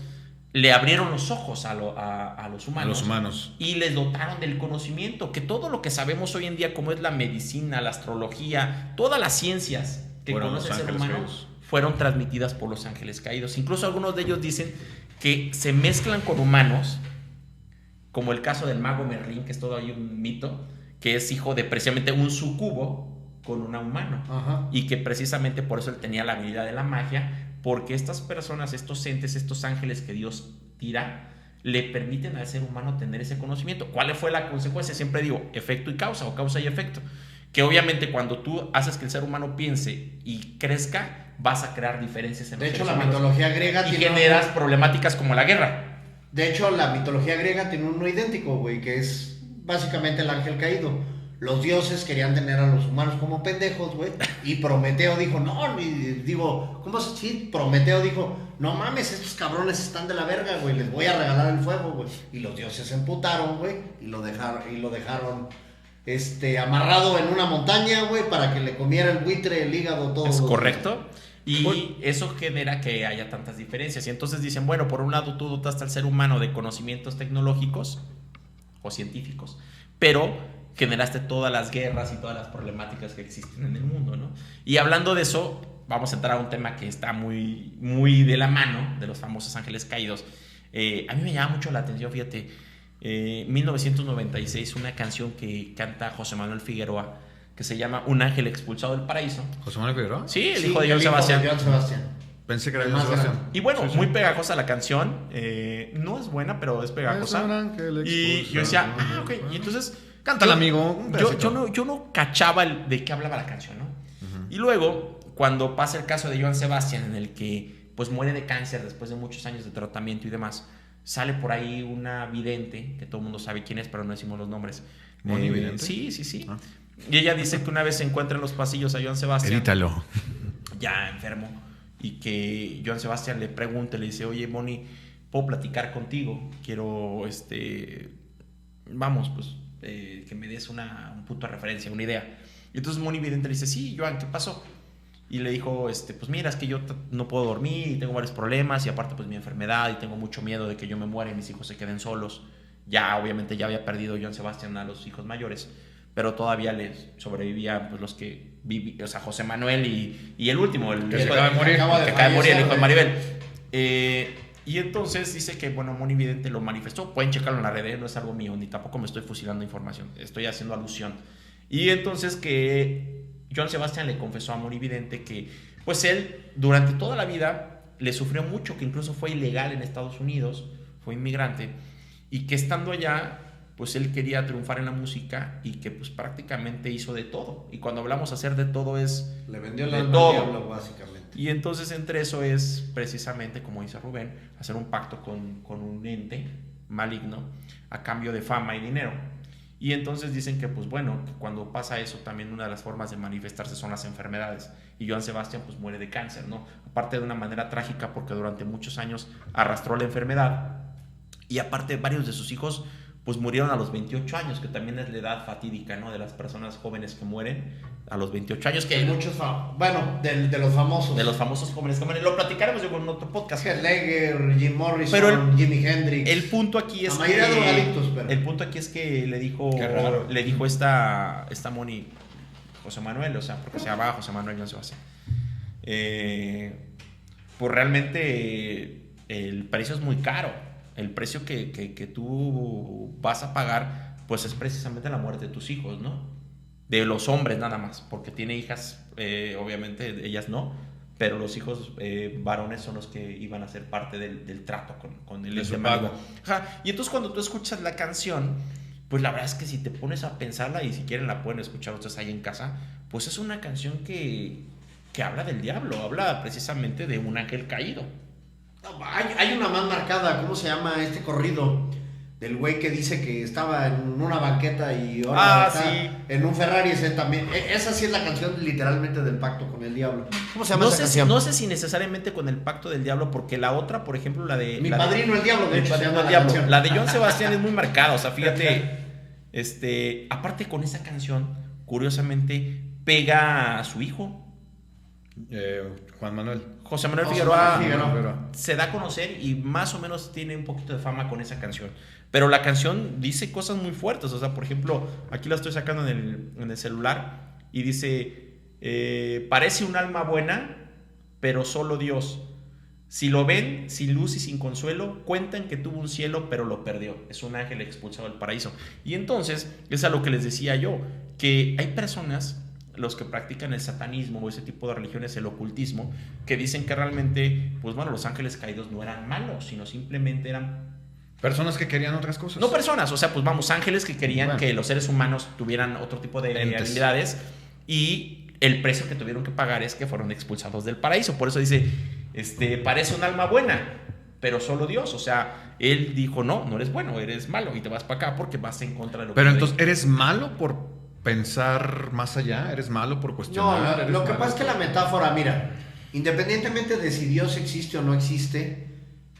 le abrieron los ojos a los humanos. A los humanos. Y les dotaron del conocimiento, que todo lo que sabemos hoy en día, como es la medicina, la astrología, todas las ciencias que conoce el ser humano, fueron transmitidas por los ángeles caídos. Incluso algunos de ellos dicen que se mezclan con humanos, como el caso del mago Merlín, que es todo ahí un mito, que es hijo de precisamente un sucubo con un humano. Ajá. Y que precisamente por eso él tenía la habilidad de la magia, porque estas personas, estos entes, estos ángeles que Dios tira, le permiten al ser humano tener ese conocimiento. ¿Cuál fue la consecuencia? Siempre digo, efecto y causa, o causa y efecto. Que obviamente cuando tú haces que el ser humano piense y crezca, vas a crear diferencias en los seres humanos. De hecho, la mitología griega y generas problemáticas como la guerra. De hecho, la mitología griega tiene uno idéntico, güey, que es básicamente el ángel caído. Los dioses querían tener a los humanos como pendejos, güey, y Prometeo dijo, Prometeo dijo, no mames, estos cabrones están de la verga, güey, les voy a regalar el fuego, güey. Y los dioses se emputaron, güey, y lo dejaron amarrado en una montaña, güey, para que le comiera el buitre, el hígado, todo. Es correcto. Y eso genera que haya tantas diferencias. Y entonces dicen, bueno, por un lado tú dotaste al ser humano de conocimientos tecnológicos o científicos, pero generaste todas las guerras y todas las problemáticas que existen en el mundo, ¿no? Y hablando de eso, vamos a entrar a un tema que está muy, muy de la mano de los famosos ángeles caídos. A mí me llama mucho la atención, fíjate, 1996, una canción que canta José Manuel Figueroa, que se llama Un ángel expulsado del paraíso. ¿José Manuel Figueroa? Sí, el hijo de Joan Sebastián. Pensé que era Joan Sebastián. Y bueno, muy pegajosa la canción. No es buena, pero es pegajosa. Y yo decía, ok. Y entonces... Cántala, amigo. Yo no cachaba de qué hablaba la canción, ¿no? Y luego, cuando pasa el caso de Joan Sebastián, en el que pues muere de cáncer después de muchos años de tratamiento y demás, sale por ahí una vidente, que todo el mundo sabe quién es, pero no decimos los nombres. ¿Moni vidente? Sí. Ah. Y ella dice que una vez se encuentra en los pasillos a Joan Sebastián. Edítalo. Ya enfermo. Y que Joan Sebastián le pregunta, le dice, oye, Moni, ¿puedo platicar contigo? Quiero, vamos, pues, que me des un punto de referencia, una idea. Y entonces Moni vidente le dice, sí, Joan, ¿qué pasó? Y le dijo, pues mira, es que yo no puedo dormir y tengo varios problemas y aparte pues mi enfermedad y tengo mucho miedo de que yo me muera y mis hijos se queden solos. Ya, obviamente, ya había perdido Joan Sebastián a los hijos mayores, pero todavía les sobrevivían pues los que vivían, o sea, José Manuel y el último, el que acaba de morir, el hijo de Maribel. Y entonces dice que, bueno, Moni vidente lo manifestó. Pueden checarlo en la red, no es algo mío, ni tampoco me estoy fusilando información, estoy haciendo alusión. Y entonces que Joan Sebastián le confesó a Moni vidente que pues él durante toda la vida le sufrió mucho, que incluso fue ilegal en Estados Unidos, fue inmigrante, y que estando allá pues él quería triunfar en la música y que pues prácticamente hizo de todo. Y cuando hablamos hacer de todo es le vendió el alma al diablo, básicamente. Y entonces entre eso es precisamente, como dice Rubén, hacer un pacto con un ente maligno a cambio de fama y dinero. Y entonces dicen que, pues bueno, que cuando pasa eso también una de las formas de manifestarse son las enfermedades. Y Joan Sebastián pues muere de cáncer, ¿no? Aparte de una manera trágica porque durante muchos años arrastró la enfermedad. Y aparte varios de sus hijos pues murieron a los 28 años, que también es la edad fatídica, ¿no? De las personas jóvenes que mueren a los 28 años. Que hay muchos, bueno, de los famosos. De los famosos jóvenes que mueren. Lo platicaremos yo en otro podcast. Heath Ledger, Jim Morrison, Jimi Hendrix. El punto aquí es el punto aquí es que le dijo esta Moni, José Manuel, o sea, porque se llamaba José Manuel Joan Sebastián. Pues realmente el precio es muy caro. El precio que tú vas a pagar, pues es precisamente la muerte de tus hijos, ¿no? De los hombres nada más, porque tiene hijas, obviamente ellas no, pero los hijos varones son los que iban a ser parte del trato con el ente maligno. Y entonces cuando tú escuchas la canción, pues la verdad es que si te pones a pensarla, y si quieren la pueden escuchar ustedes ahí en casa, pues es una canción que habla del diablo, habla precisamente de un ángel caído. Hay una más marcada, ¿cómo se llama este corrido? Del güey que dice que estaba en una banqueta y ahora está en un Ferrari. Ese también. Esa sí es la canción literalmente del pacto con el diablo. ¿Cómo se llama esa canción? No sé si necesariamente con el pacto del diablo, porque la otra, por ejemplo, la de... Mi padrino el diablo, de hecho, se llama el diablo. La de Joan Sebastián es muy marcada, o sea, fíjate, aparte con esa canción, curiosamente, pega a su hijo. José Manuel Figueroa se da a conocer y más o menos tiene un poquito de fama con esa canción. Pero la canción dice cosas muy fuertes. O sea, por ejemplo, aquí la estoy sacando en el celular y dice, parece un alma buena, pero solo Dios. Si lo ven, sin luz y sin consuelo, cuentan que tuvo un cielo, pero lo perdió. Es un ángel expulsado del paraíso. Y entonces, es a lo que les decía yo, que hay personas, los que practican el satanismo o ese tipo de religiones, el ocultismo, que dicen que realmente, pues bueno, los ángeles caídos no eran malos, sino simplemente eran personas que querían otras cosas. No personas, o sea, pues vamos, ángeles que querían que los seres humanos tuvieran otro tipo de habilidades, y el precio que tuvieron que pagar es que fueron expulsados del paraíso. Por eso dice, parece un alma buena, pero solo Dios. O sea, él dijo, no eres bueno, eres malo y te vas para acá porque vas en contra de lo que... Pero entonces, ¿eres malo por pensar más allá? ¿Eres malo por cuestionar? No, lo que pasa es que la metáfora, mira, independientemente de si Dios existe o no existe,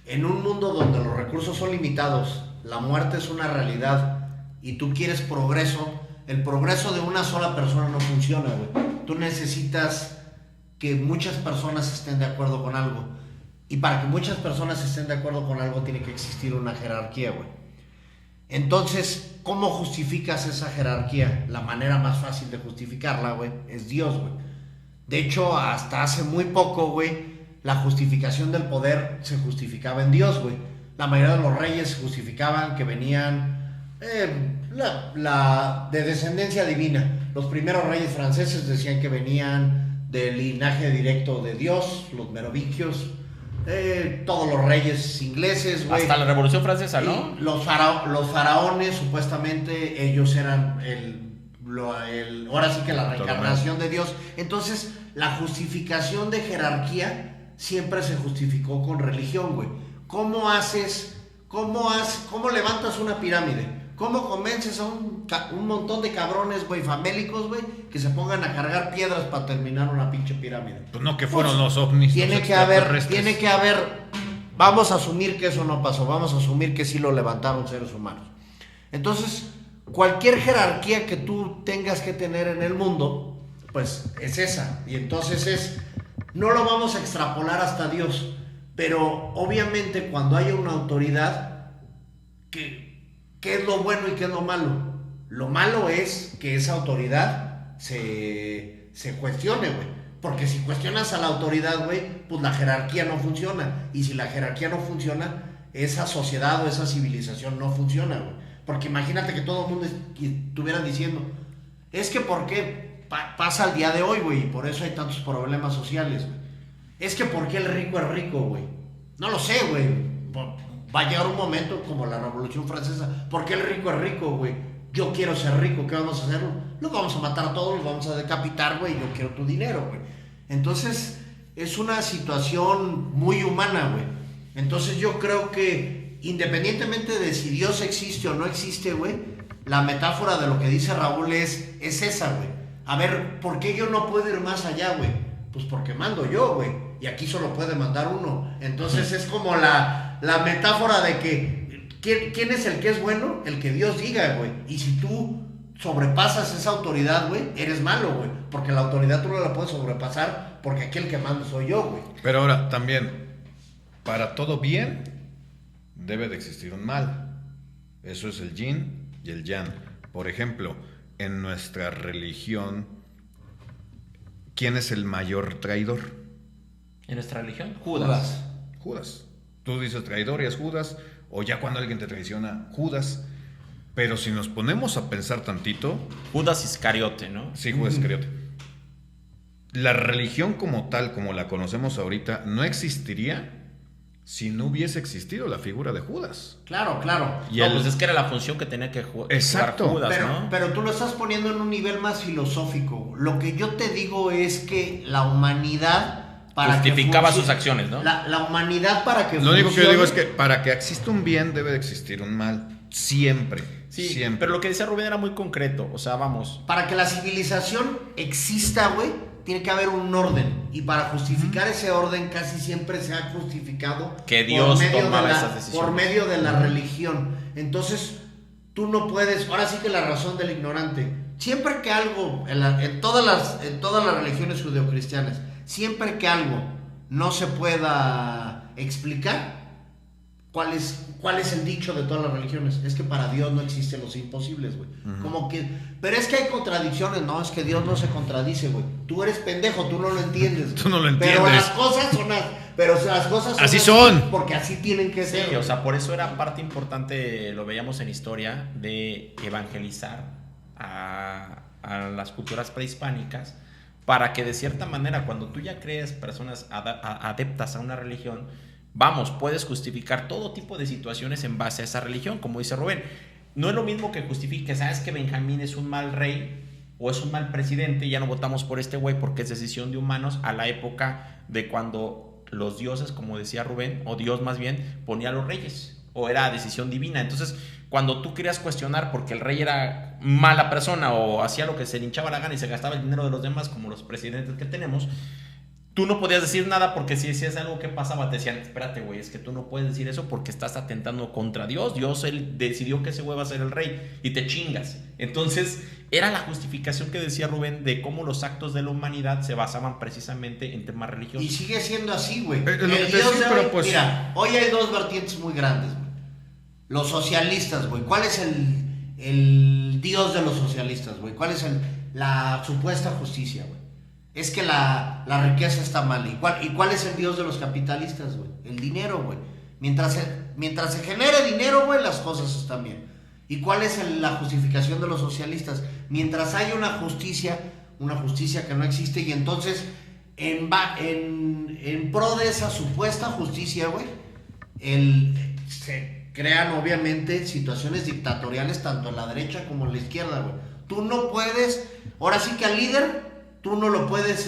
en un mundo donde los recursos son limitados, la muerte es una realidad y tú quieres progreso, el progreso de una sola persona no funciona, güey. Tú necesitas que muchas personas estén de acuerdo con algo, y para que muchas personas estén de acuerdo con algo tiene que existir una jerarquía, güey. Entonces, ¿cómo justificas esa jerarquía? La manera más fácil de justificarla, güey, es Dios, güey. De hecho, hasta hace muy poco, güey, la justificación del poder se justificaba en Dios, güey. La mayoría de los reyes justificaban que venían De descendencia divina. Los primeros reyes franceses decían que venían del linaje directo de Dios, los merovingios, todos los reyes ingleses, güey. Hasta la Revolución Francesa, ¿no? Los faraones, supuestamente, ellos eran ahora sí que la reencarnación de Dios. Entonces, la justificación de jerarquía siempre se justificó con religión, güey. ¿Cómo levantas una pirámide? ¿Cómo convences a un montón de cabrones, güey, famélicos, güey, que se pongan a cargar piedras para terminar una pinche pirámide? Pues no que fueron los ovnis. Tiene que haber, vamos a asumir que eso no pasó, vamos a asumir que sí lo levantaron seres humanos. Entonces, cualquier jerarquía que tú tengas que tener en el mundo, pues es esa. Y entonces no lo vamos a extrapolar hasta Dios, pero obviamente cuando haya una autoridad, ¿qué es lo bueno y qué es lo malo? Lo malo es que esa autoridad se cuestione, güey. Porque si cuestionas a la autoridad, güey, pues la jerarquía no funciona. Y si la jerarquía no funciona, esa sociedad o esa civilización no funciona, güey. Porque imagínate que todo el mundo estuviera diciendo, es que ¿por qué pasa el día de hoy, güey? Y por eso hay tantos problemas sociales, güey. Es que ¿por qué el rico es rico, güey? No lo sé, güey. Va a llegar un momento como la Revolución Francesa. ¿Por qué el rico es rico, güey? Yo quiero ser rico, ¿qué vamos a hacer? Los vamos a matar a todos, los vamos a decapitar, güey. Yo quiero tu dinero, güey. Entonces, es una situación muy humana, güey. Entonces, yo creo que independientemente de si Dios existe o no existe, güey, la metáfora de lo que dice Raúl es esa, güey. A ver, ¿por qué yo no puedo ir más allá, güey? Pues porque mando yo, güey. Y aquí solo puede mandar uno. Entonces, es como la metáfora de que ¿quién es el que es bueno? El que Dios diga, güey. Y si tú sobrepasas esa autoridad, güey, eres malo, güey. Porque la autoridad tú no la puedes sobrepasar porque aquí el que mando soy yo, güey. Pero ahora también, para todo bien, debe de existir un mal. Eso es el yin y el yang. Por ejemplo, en nuestra religión, ¿quién es el mayor traidor? ¿En nuestra religión? Judas. Tú dices traidor y es Judas, o ya cuando alguien te traiciona, Judas. Pero si nos ponemos a pensar tantito... Judas Iscariote, ¿no? Sí, Judas Iscariote. La religión como tal, como la conocemos ahorita, no existiría si no hubiese existido la figura de Judas. Claro. Pues es que era la función que tenía que jugar Judas, ¿no? Pero tú lo estás poniendo en un nivel más filosófico. Lo que yo te digo es que la humanidad... justificaba sus acciones, ¿no? La humanidad para que Lo único que yo digo es que para que exista un bien debe de existir un mal. Siempre. Sí, siempre. Pero lo que decía Rubén era muy concreto. O sea, vamos. Para que la civilización exista, güey, tiene que haber un orden. Y para justificar ese orden casi siempre se ha justificado que Dios tomaba esas decisiones. Por medio de la religión. Entonces, tú no puedes... Ahora sí que la razón del ignorante. Siempre que algo, en todas las religiones judeocristianas, siempre que algo no se pueda explicar, ¿cuál es el dicho de todas las religiones? Es que para Dios no existen los imposibles, güey. Como que, pero es que hay contradicciones, no, es que Dios no se contradice, güey. Tú eres pendejo, tú no lo entiendes. Tú no lo entiendes. Pero las cosas son así son. Porque así tienen que ser. Sí, o sea, por eso era parte importante, lo veíamos en historia, de evangelizar a las culturas prehispánicas, para que de cierta manera, cuando tú ya crees personas adeptas a una religión, vamos, puedes justificar todo tipo de situaciones en base a esa religión, como dice Rubén. No es lo mismo que justifique, sabes que Benjamín es un mal rey o es un mal presidente y ya no votamos por este güey porque es decisión de humanos, a la época de cuando los dioses, como decía Rubén, o Dios más bien, ponía a los reyes, o era decisión divina. Entonces, cuando tú querías cuestionar porque el rey era mala persona o hacía lo que se le hinchaba la gana y se gastaba el dinero de los demás, como los presidentes que tenemos, tú no podías decir nada, porque si decías algo que pasaba, te decían, espérate, güey, es que tú no puedes decir eso porque estás atentando contra Dios. Dios, él decidió que ese güey va a ser el rey y te chingas. Entonces, era la justificación que decía Rubén de cómo los actos de la humanidad se basaban precisamente en temas religiosos. Y sigue siendo así, güey. Pues... Mira, hoy hay dos vertientes muy grandes, güey. Los socialistas, güey. ¿Cuál es el Dios de los socialistas, güey? ¿Cuál es la supuesta justicia, güey? Es que la riqueza está mal. ¿Y cuál es el Dios de los capitalistas, güey? El dinero, güey. Mientras se genere dinero, güey, las cosas están bien. ¿Y cuál es la justificación de los socialistas? Mientras haya una justicia que no existe, y entonces en pro de esa supuesta justicia, güey, se crean obviamente situaciones dictatoriales tanto en la derecha como en la izquierda, güey. Tú no puedes, ahora sí que al líder, tú no lo puedes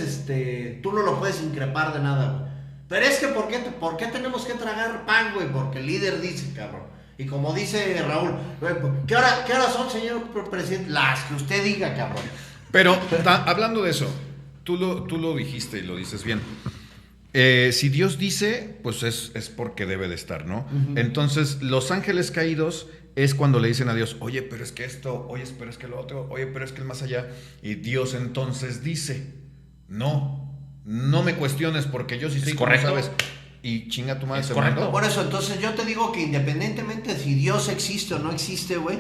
increpar de nada, güey. Pero es que ¿por qué tenemos que tragar pan, güey? Porque el líder dice, cabrón. Y como dice Raúl, güey, ¿qué hora son, señor presidente? Las que usted diga, cabrón. Pero hablando de eso, tú lo dijiste y lo dices bien. Si Dios dice, pues es porque debe de estar, ¿no? Uh-huh. Entonces, los ángeles caídos es cuando le dicen a Dios, oye, pero es que esto, oye, pero es que lo otro, oye, pero es que el más allá. Y Dios entonces dice, no me cuestiones porque yo sí sé cómo sabes. Y chinga tu madre. Es correcto. Por eso, entonces yo te digo que independientemente si Dios existe o no existe, güey,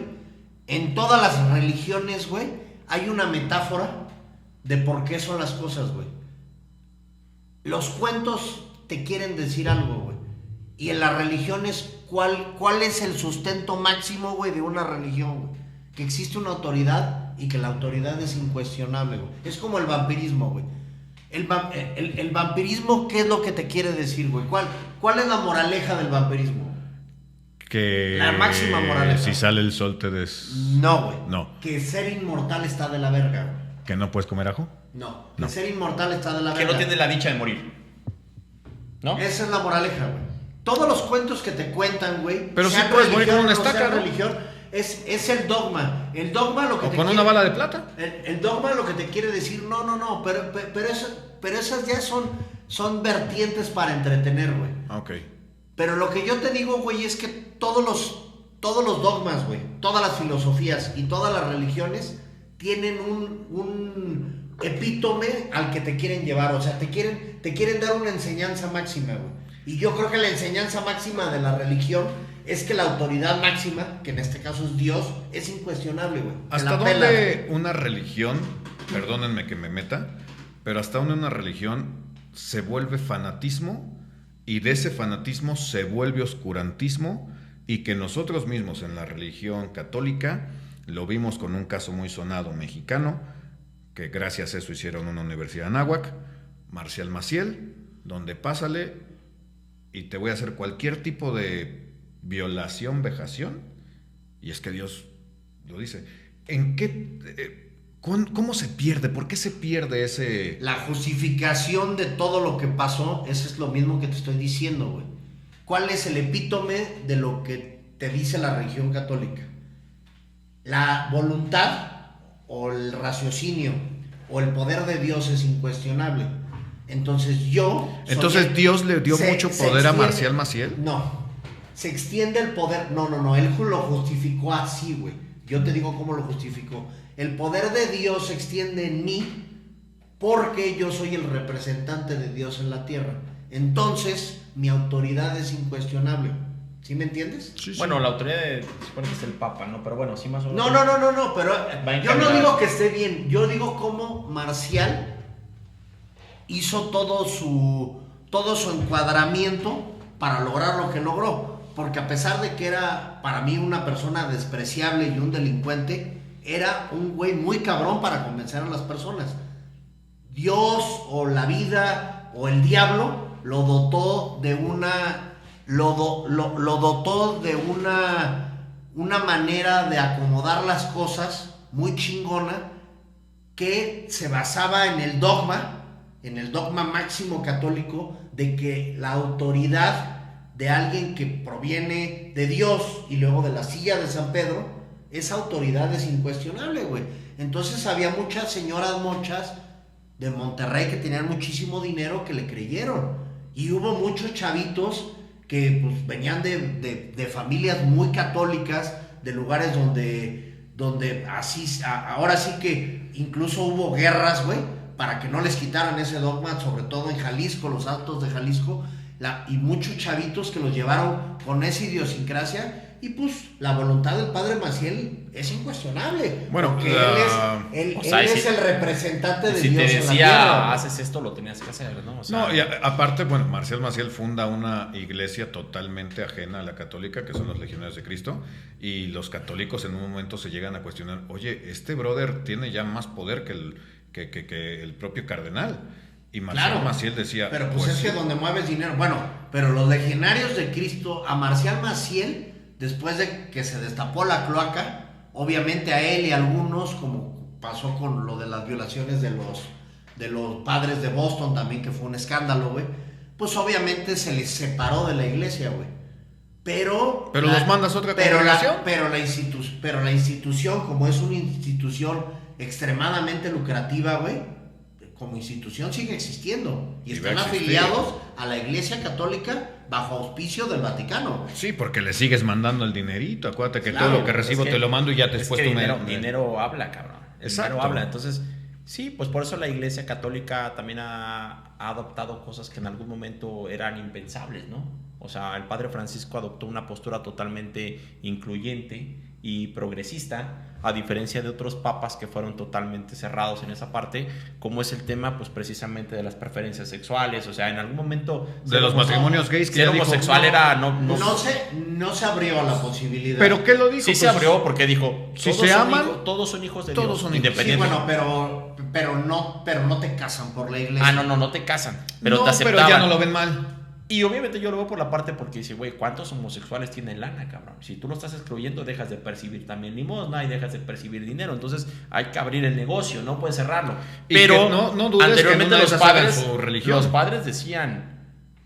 en todas las religiones, güey, hay una metáfora de por qué son las cosas, güey. Los cuentos te quieren decir algo, güey. Y en las religiones, ¿cuál es el sustento máximo, güey, de una religión, güey? Que existe una autoridad y que la autoridad es incuestionable, güey. Es como el vampirismo, güey. El vampirismo, ¿qué es lo que te quiere decir, güey? ¿Cuál es la moraleja del vampirismo? Que la máxima moraleja. Si sale el sol te No, güey. No. Que ser inmortal está de la verga, güey. ¿Que no puedes comer ajo? No. Que ser inmortal está de la verga. Que no tiene la dicha de morir. ¿No? Esa es la moraleja, güey. Todos los cuentos que te cuentan, güey. Pero si puedes morir con una estaca, ¿no? Religión, es el dogma. El dogma lo que o con una bala de plata. El dogma lo que te quiere decir, no. Pero esas ya son vertientes para entretener, güey. Ok. Pero lo que yo te digo, güey, es que todos los dogmas, güey, todas las filosofías y todas las religiones tienen un epítome al que te quieren llevar. O sea, te quieren dar una enseñanza máxima, güey. Y yo creo que la enseñanza máxima de la religión es que la autoridad máxima, que en este caso es Dios, es incuestionable, güey. ¿Hasta dónde una religión, perdónenme que me meta, pero hasta dónde una religión se vuelve fanatismo y de ese fanatismo se vuelve oscurantismo y que nosotros mismos en la religión católica lo vimos con un caso muy sonado mexicano, que gracias a eso hicieron una universidad en Anáhuac, Marcial Maciel, donde pásale y te voy a hacer cualquier tipo de violación, vejación, y es que Dios lo dice. ¿En qué? ¿Cómo se pierde? ¿Por qué se pierde ese...? La justificación de todo lo que pasó, eso es lo mismo que te estoy diciendo, güey. ¿Cuál es el epítome de lo que te dice la religión católica? La voluntad o el raciocinio o el poder de Dios es incuestionable. Entonces Dios le dio mucho poder a Marcial Maciel. No, se extiende el poder. No, él lo justificó así, güey. Yo te digo cómo lo justificó. El poder de Dios se extiende en mí porque yo soy el representante de Dios en la tierra. Entonces, mi autoridad es incuestionable. ¿Sí me entiendes? Sí. Bueno, la autoridad supone que es el Papa, ¿no? Pero bueno, sí más o menos. No, pero yo no digo que esté bien. Yo digo cómo Marcial hizo todo su encuadramiento para lograr lo que logró. Porque a pesar de que era para mí una persona despreciable y un delincuente, era un güey muy cabrón para convencer a las personas. Dios o la vida o el diablo lo dotó de una manera de acomodar las cosas muy chingona que se basaba en el dogma máximo católico de que la autoridad de alguien que proviene de Dios y luego de la silla de San Pedro, esa autoridad es incuestionable, güey. Entonces había muchas señoras mochas de Monterrey que tenían muchísimo dinero que le creyeron. Y hubo muchos chavitos que pues, venían de familias muy católicas, de lugares donde así, ahora sí que incluso hubo guerras, güey, para que no les quitaran ese dogma, sobre todo en Jalisco, los Altos de Jalisco, y muchos chavitos que los llevaron con esa idiosincrasia Y pues la voluntad del padre Maciel es incuestionable. Bueno, porque él es el representante de Dios en la tierra. Si te decía, haces esto, lo tenías que hacer, ¿no? O sea, no, y aparte, bueno, Marcial Maciel funda una iglesia totalmente ajena a la católica, que son los Legionarios de Cristo, y los católicos en un momento se llegan a cuestionar, oye, este brother tiene ya más poder que el propio cardenal. Y Marcial Maciel decía... Pero pues es que donde mueves dinero... Bueno, pero los Legionarios de Cristo, a Marcial Maciel, después de que se destapó la cloaca, obviamente a él y a algunos, como pasó con lo de las violaciones de los padres de Boston también, que fue un escándalo, güey, pues obviamente se les separó de la iglesia, güey. Pero los mandas a otra congregación. Pero la institución, como es una institución extremadamente lucrativa, güey, como institución sigue existiendo y están afiliados a la Iglesia Católica bajo auspicio del Vaticano. Sí, porque le sigues mandando el dinerito. Acuérdate que todo lo que recibo te lo mando y ya después tú dinero habla, cabrón. Exacto. Dinero habla. Entonces, sí, pues por eso la Iglesia Católica también ha adoptado cosas que en algún momento eran impensables, ¿no? O sea, el Padre Francisco adoptó una postura totalmente incluyente y progresista, a diferencia de otros papas que fueron totalmente cerrados en esa parte, como es el tema, pues precisamente de las preferencias sexuales. O sea, en algún momento de los matrimonios gays, que ser homosexual era no se abrió la posibilidad. ¿Pero qué lo dijo? Sí, pues, se abrió porque dijo, si se aman, todos son hijos de todos Dios, son independientes. Sí, bueno, pero no te casan por la iglesia. No te casan, pero te aceptaban. Pero ya no lo ven mal. Y obviamente yo lo veo por la parte porque dice, güey, ¿cuántos homosexuales tienen lana, cabrón? Si tú lo estás excluyendo, dejas de percibir también limosna y dejas de percibir dinero. Entonces hay que abrir el negocio, no puedes cerrarlo. Pero no dudes anteriormente que los padres decían,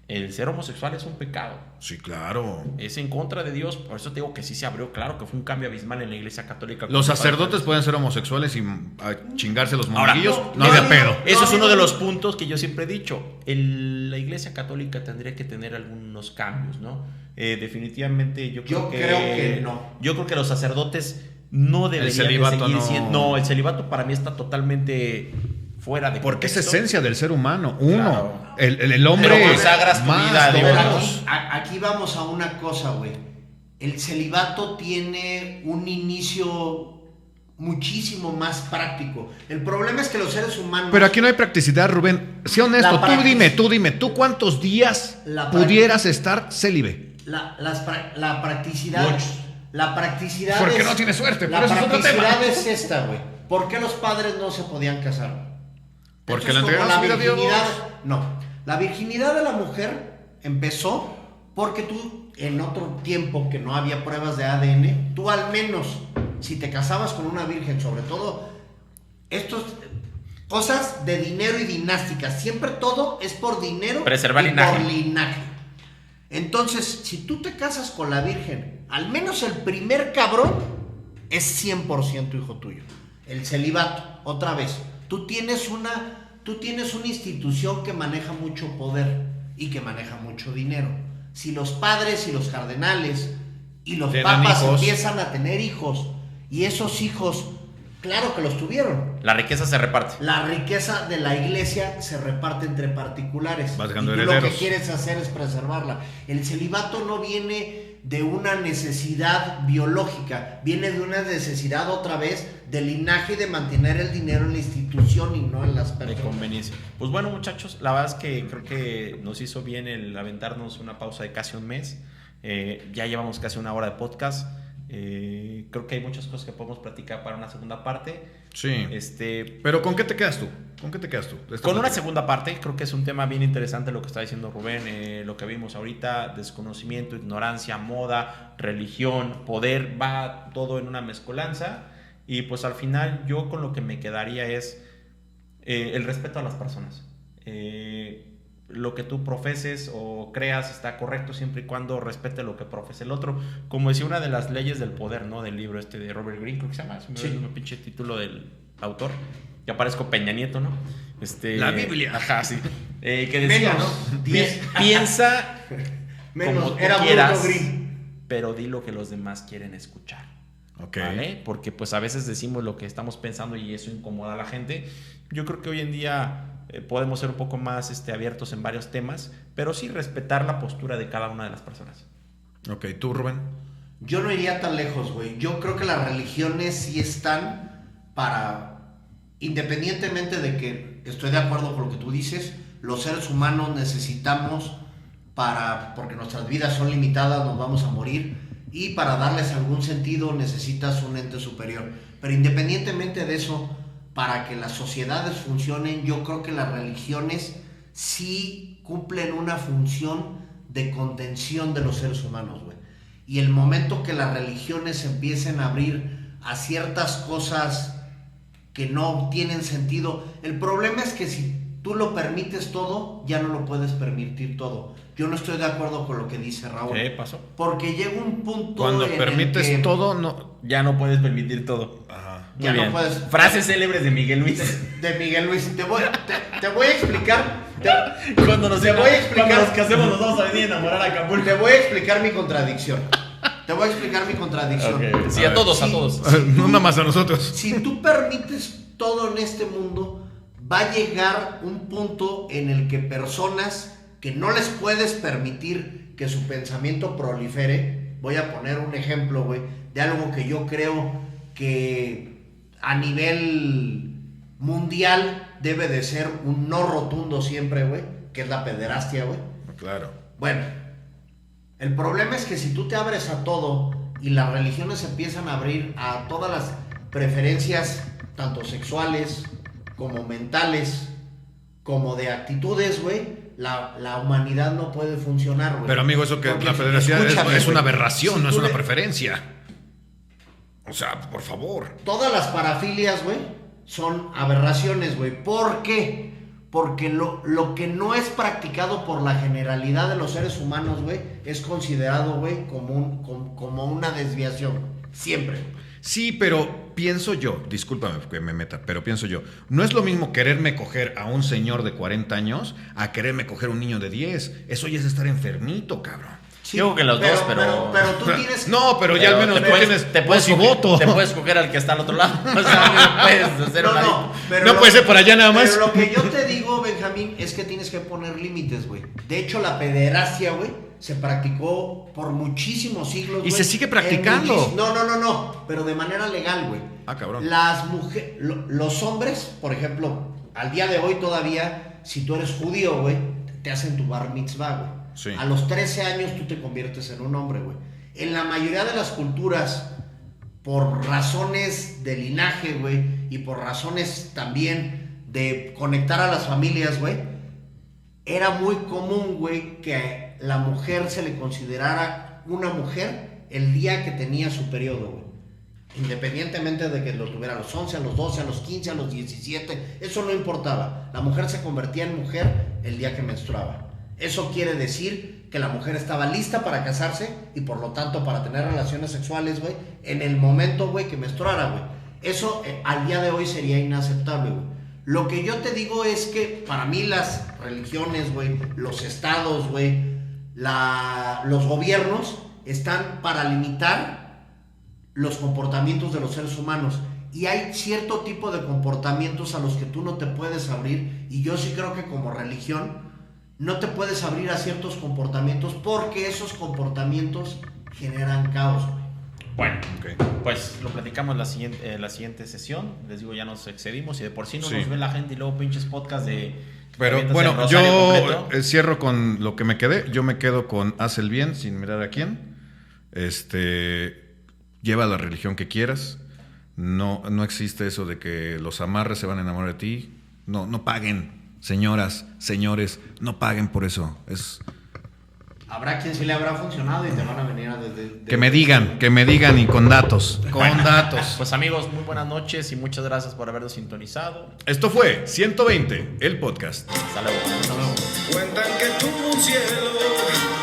el ser homosexual es un pecado. Sí, claro. Es en contra de Dios. Por eso te digo que sí se abrió. Claro que fue un cambio abismal en la iglesia católica. Los sacerdotes pueden ser homosexuales y chingarse los monaguillos. No de pedo. Eso es uno de los puntos que yo siempre he dicho. La iglesia católica tendría que tener algunos cambios, ¿no? Definitivamente yo creo que no. Yo creo que los sacerdotes no deberían de seguir siendo... No, el celibato para mí está totalmente... fuera de porque contexto. es esencia del ser humano. Uno, claro. el hombre. Pero consagras tu vida a Dios. Aquí vamos a una cosa, güey. El celibato tiene un inicio muchísimo más práctico. El problema es que los seres humanos... Pero aquí no hay practicidad, Rubén. Sé honesto, tú dime, ¿tú cuántos días pudieras estar célibe? La practicidad... Muchos. La practicidad porque es... no tienes suerte, por eso es otro tema. La practicidad es esta, güey. ¿Por qué los padres no se podían casar? Porque la entregaron su vida a Dios. No, la virginidad de la mujer empezó porque tú, en otro tiempo que no había pruebas de ADN, tú al menos, si te casabas con una virgen, sobre todo, estas cosas de dinero y dinásticas, siempre todo es por dinero preservar y linaje. por linaje. Entonces, si tú te casas con la virgen, al menos el primer cabrón es 100% hijo tuyo. El celibato, otra vez. Tú tienes una institución que maneja mucho poder y que maneja mucho dinero. Si los padres y los cardenales y los papas empiezan a tener hijos y esos hijos, claro que los tuvieron. La riqueza se reparte. La riqueza de la iglesia se reparte entre particulares. Vas y ganando tú herederos. lo que quieres hacer es preservarla. El celibato no viene de una necesidad biológica, viene de una necesidad otra vez de linaje y de mantener el dinero en la institución y no en las personas. De conveniencia. Pues bueno, muchachos, la verdad es que creo que nos hizo bien el aventarnos una pausa de casi un mes. Ya llevamos casi una hora de podcast. Creo que hay muchas cosas que podemos platicar para una segunda parte. Sí. Pero ¿con qué te quedas tú? Con una segunda parte. Creo que es un tema bien interesante lo que está diciendo Rubén, lo que vimos ahorita: desconocimiento, ignorancia, moda, religión, poder, va todo en una mezcolanza. Y pues al final yo con lo que me quedaría es el respeto a las personas. Lo que tú profeses o creas está correcto siempre y cuando respete lo que profese el otro. Como decía una de las leyes del poder, ¿no? Del libro de Robert Greene, creo que se llama. Sí. Un pinche título del autor. Ya parezco Peña Nieto, ¿no? La Biblia. Ajá, sí. Que decía, menos, ¿no? 10. Piensa menos, como tú era quieras, Green. pero di lo que los demás quieren escuchar. Ok. ¿Vale? Porque pues a veces decimos lo que estamos pensando y eso incomoda a la gente. Yo creo que hoy en día podemos ser un poco más abiertos en varios temas, pero sí respetar la postura de cada una de las personas. Ok, ¿tú, Rubén? Yo no iría tan lejos, güey. Yo creo que las religiones sí están para, independientemente de que estoy de acuerdo con lo que tú dices, los seres humanos necesitamos porque nuestras vidas son limitadas, nos vamos a morir, y para darles algún sentido necesitas un ente superior. Pero independientemente de eso, para que las sociedades funcionen, yo creo que las religiones sí cumplen una función de contención de los seres humanos, güey. Y el momento que las religiones empiecen a abrir a ciertas cosas que no tienen sentido, el problema es que si tú lo permites todo, ya no lo puedes permitir todo. Yo no estoy de acuerdo con lo que dice Raúl. ¿Qué pasó? Porque llega un punto cuando permites el que todo, no. Ya no puedes permitir todo. Ajá. Ya no puedes. Frases célebres de Miguel Luis. De Miguel Luis. Te voy a explicar. Cuando nos casemos nos vamos a venir a enamorar a Acapulco. Te voy a explicar mi contradicción. Okay. Sí, a todos. No nada más a nosotros. Si tú permites todo en este mundo, va a llegar un punto en el que personas que no les puedes permitir que su pensamiento prolifere. Voy a poner un ejemplo, güey, de algo que yo creo que a nivel mundial debe de ser un no rotundo siempre, güey, que es la pederastia, güey. Claro. Bueno, el problema es que si tú te abres a todo y las religiones empiezan a abrir a todas las preferencias, tanto sexuales como mentales, como de actitudes, güey, la humanidad no puede funcionar, güey. Pero amigo, eso que porque la pederastia es una aberración, si no es una le... preferencia. O sea, por favor. Todas las parafilias, güey, son aberraciones, güey. ¿Por qué? Porque lo que no es practicado por la generalidad de los seres humanos, güey, es considerado, güey, como una desviación. Siempre. Sí, pero pienso yo, discúlpame que me meta, pero pienso yo, no es lo mismo quererme coger a un señor de 40 años a quererme coger a un niño de 10. Eso ya es estar enfermito, cabrón. Sí, yo creo que los dos, pero tú tienes... No, pero ya al menos tú tienes voz y voto. Te puedes coger al que está al otro lado. O sea, puedes hacer no puede ser para allá nada más. Pero lo que yo te digo, Benjamín, es que tienes que poner límites, güey. De hecho, la pederastia, güey, se practicó por muchísimos siglos, y se sigue practicando. No, pero de manera legal, güey. Ah, cabrón. Las mujeres, los hombres, por ejemplo, al día de hoy todavía, si tú eres judío, güey, te hacen tu bar mitzvah, güey. Sí. A los 13 años tú te conviertes en un hombre, güey. En la mayoría de las culturas, por razones de linaje, güey, y por razones también de conectar a las familias, güey, era muy común, güey, que la mujer se le considerara una mujer el día que tenía su periodo, güey. Independientemente de que lo tuviera a los 11, a los 12, a los 15, a los 17, eso no importaba. La mujer se convertía en mujer el día que menstruaba. Eso quiere decir que la mujer estaba lista para casarse y por lo tanto para tener relaciones sexuales, güey, en el momento, güey, que menstruara, güey. Eso al día de hoy sería inaceptable, güey. Lo que yo te digo es que para mí las religiones, güey, los estados, güey, los gobiernos están para limitar los comportamientos de los seres humanos. Y hay cierto tipo de comportamientos a los que tú no te puedes abrir. Y yo sí creo que como religión no te puedes abrir a ciertos comportamientos porque esos comportamientos generan caos, güey. Bueno, pues lo platicamos en la siguiente sesión. Les digo, ya nos excedimos y de por sí no nos ve la gente y luego pinches podcast de... Pero bueno, yo cierro con lo que me quedé. Yo me quedo con haz el bien sin mirar a quién. Lleva la religión que quieras. No existe eso de que los amarres se van a enamorar de ti. No paguen. Señoras, señores, no paguen por eso. Habrá quien sí le habrá funcionado y te van a venir a... Que me digan y con datos. Con datos. Pues amigos, muy buenas noches y muchas gracias por habernos sintonizado. Esto fue 120, el podcast. Hasta luego. Cuentan que tu cielo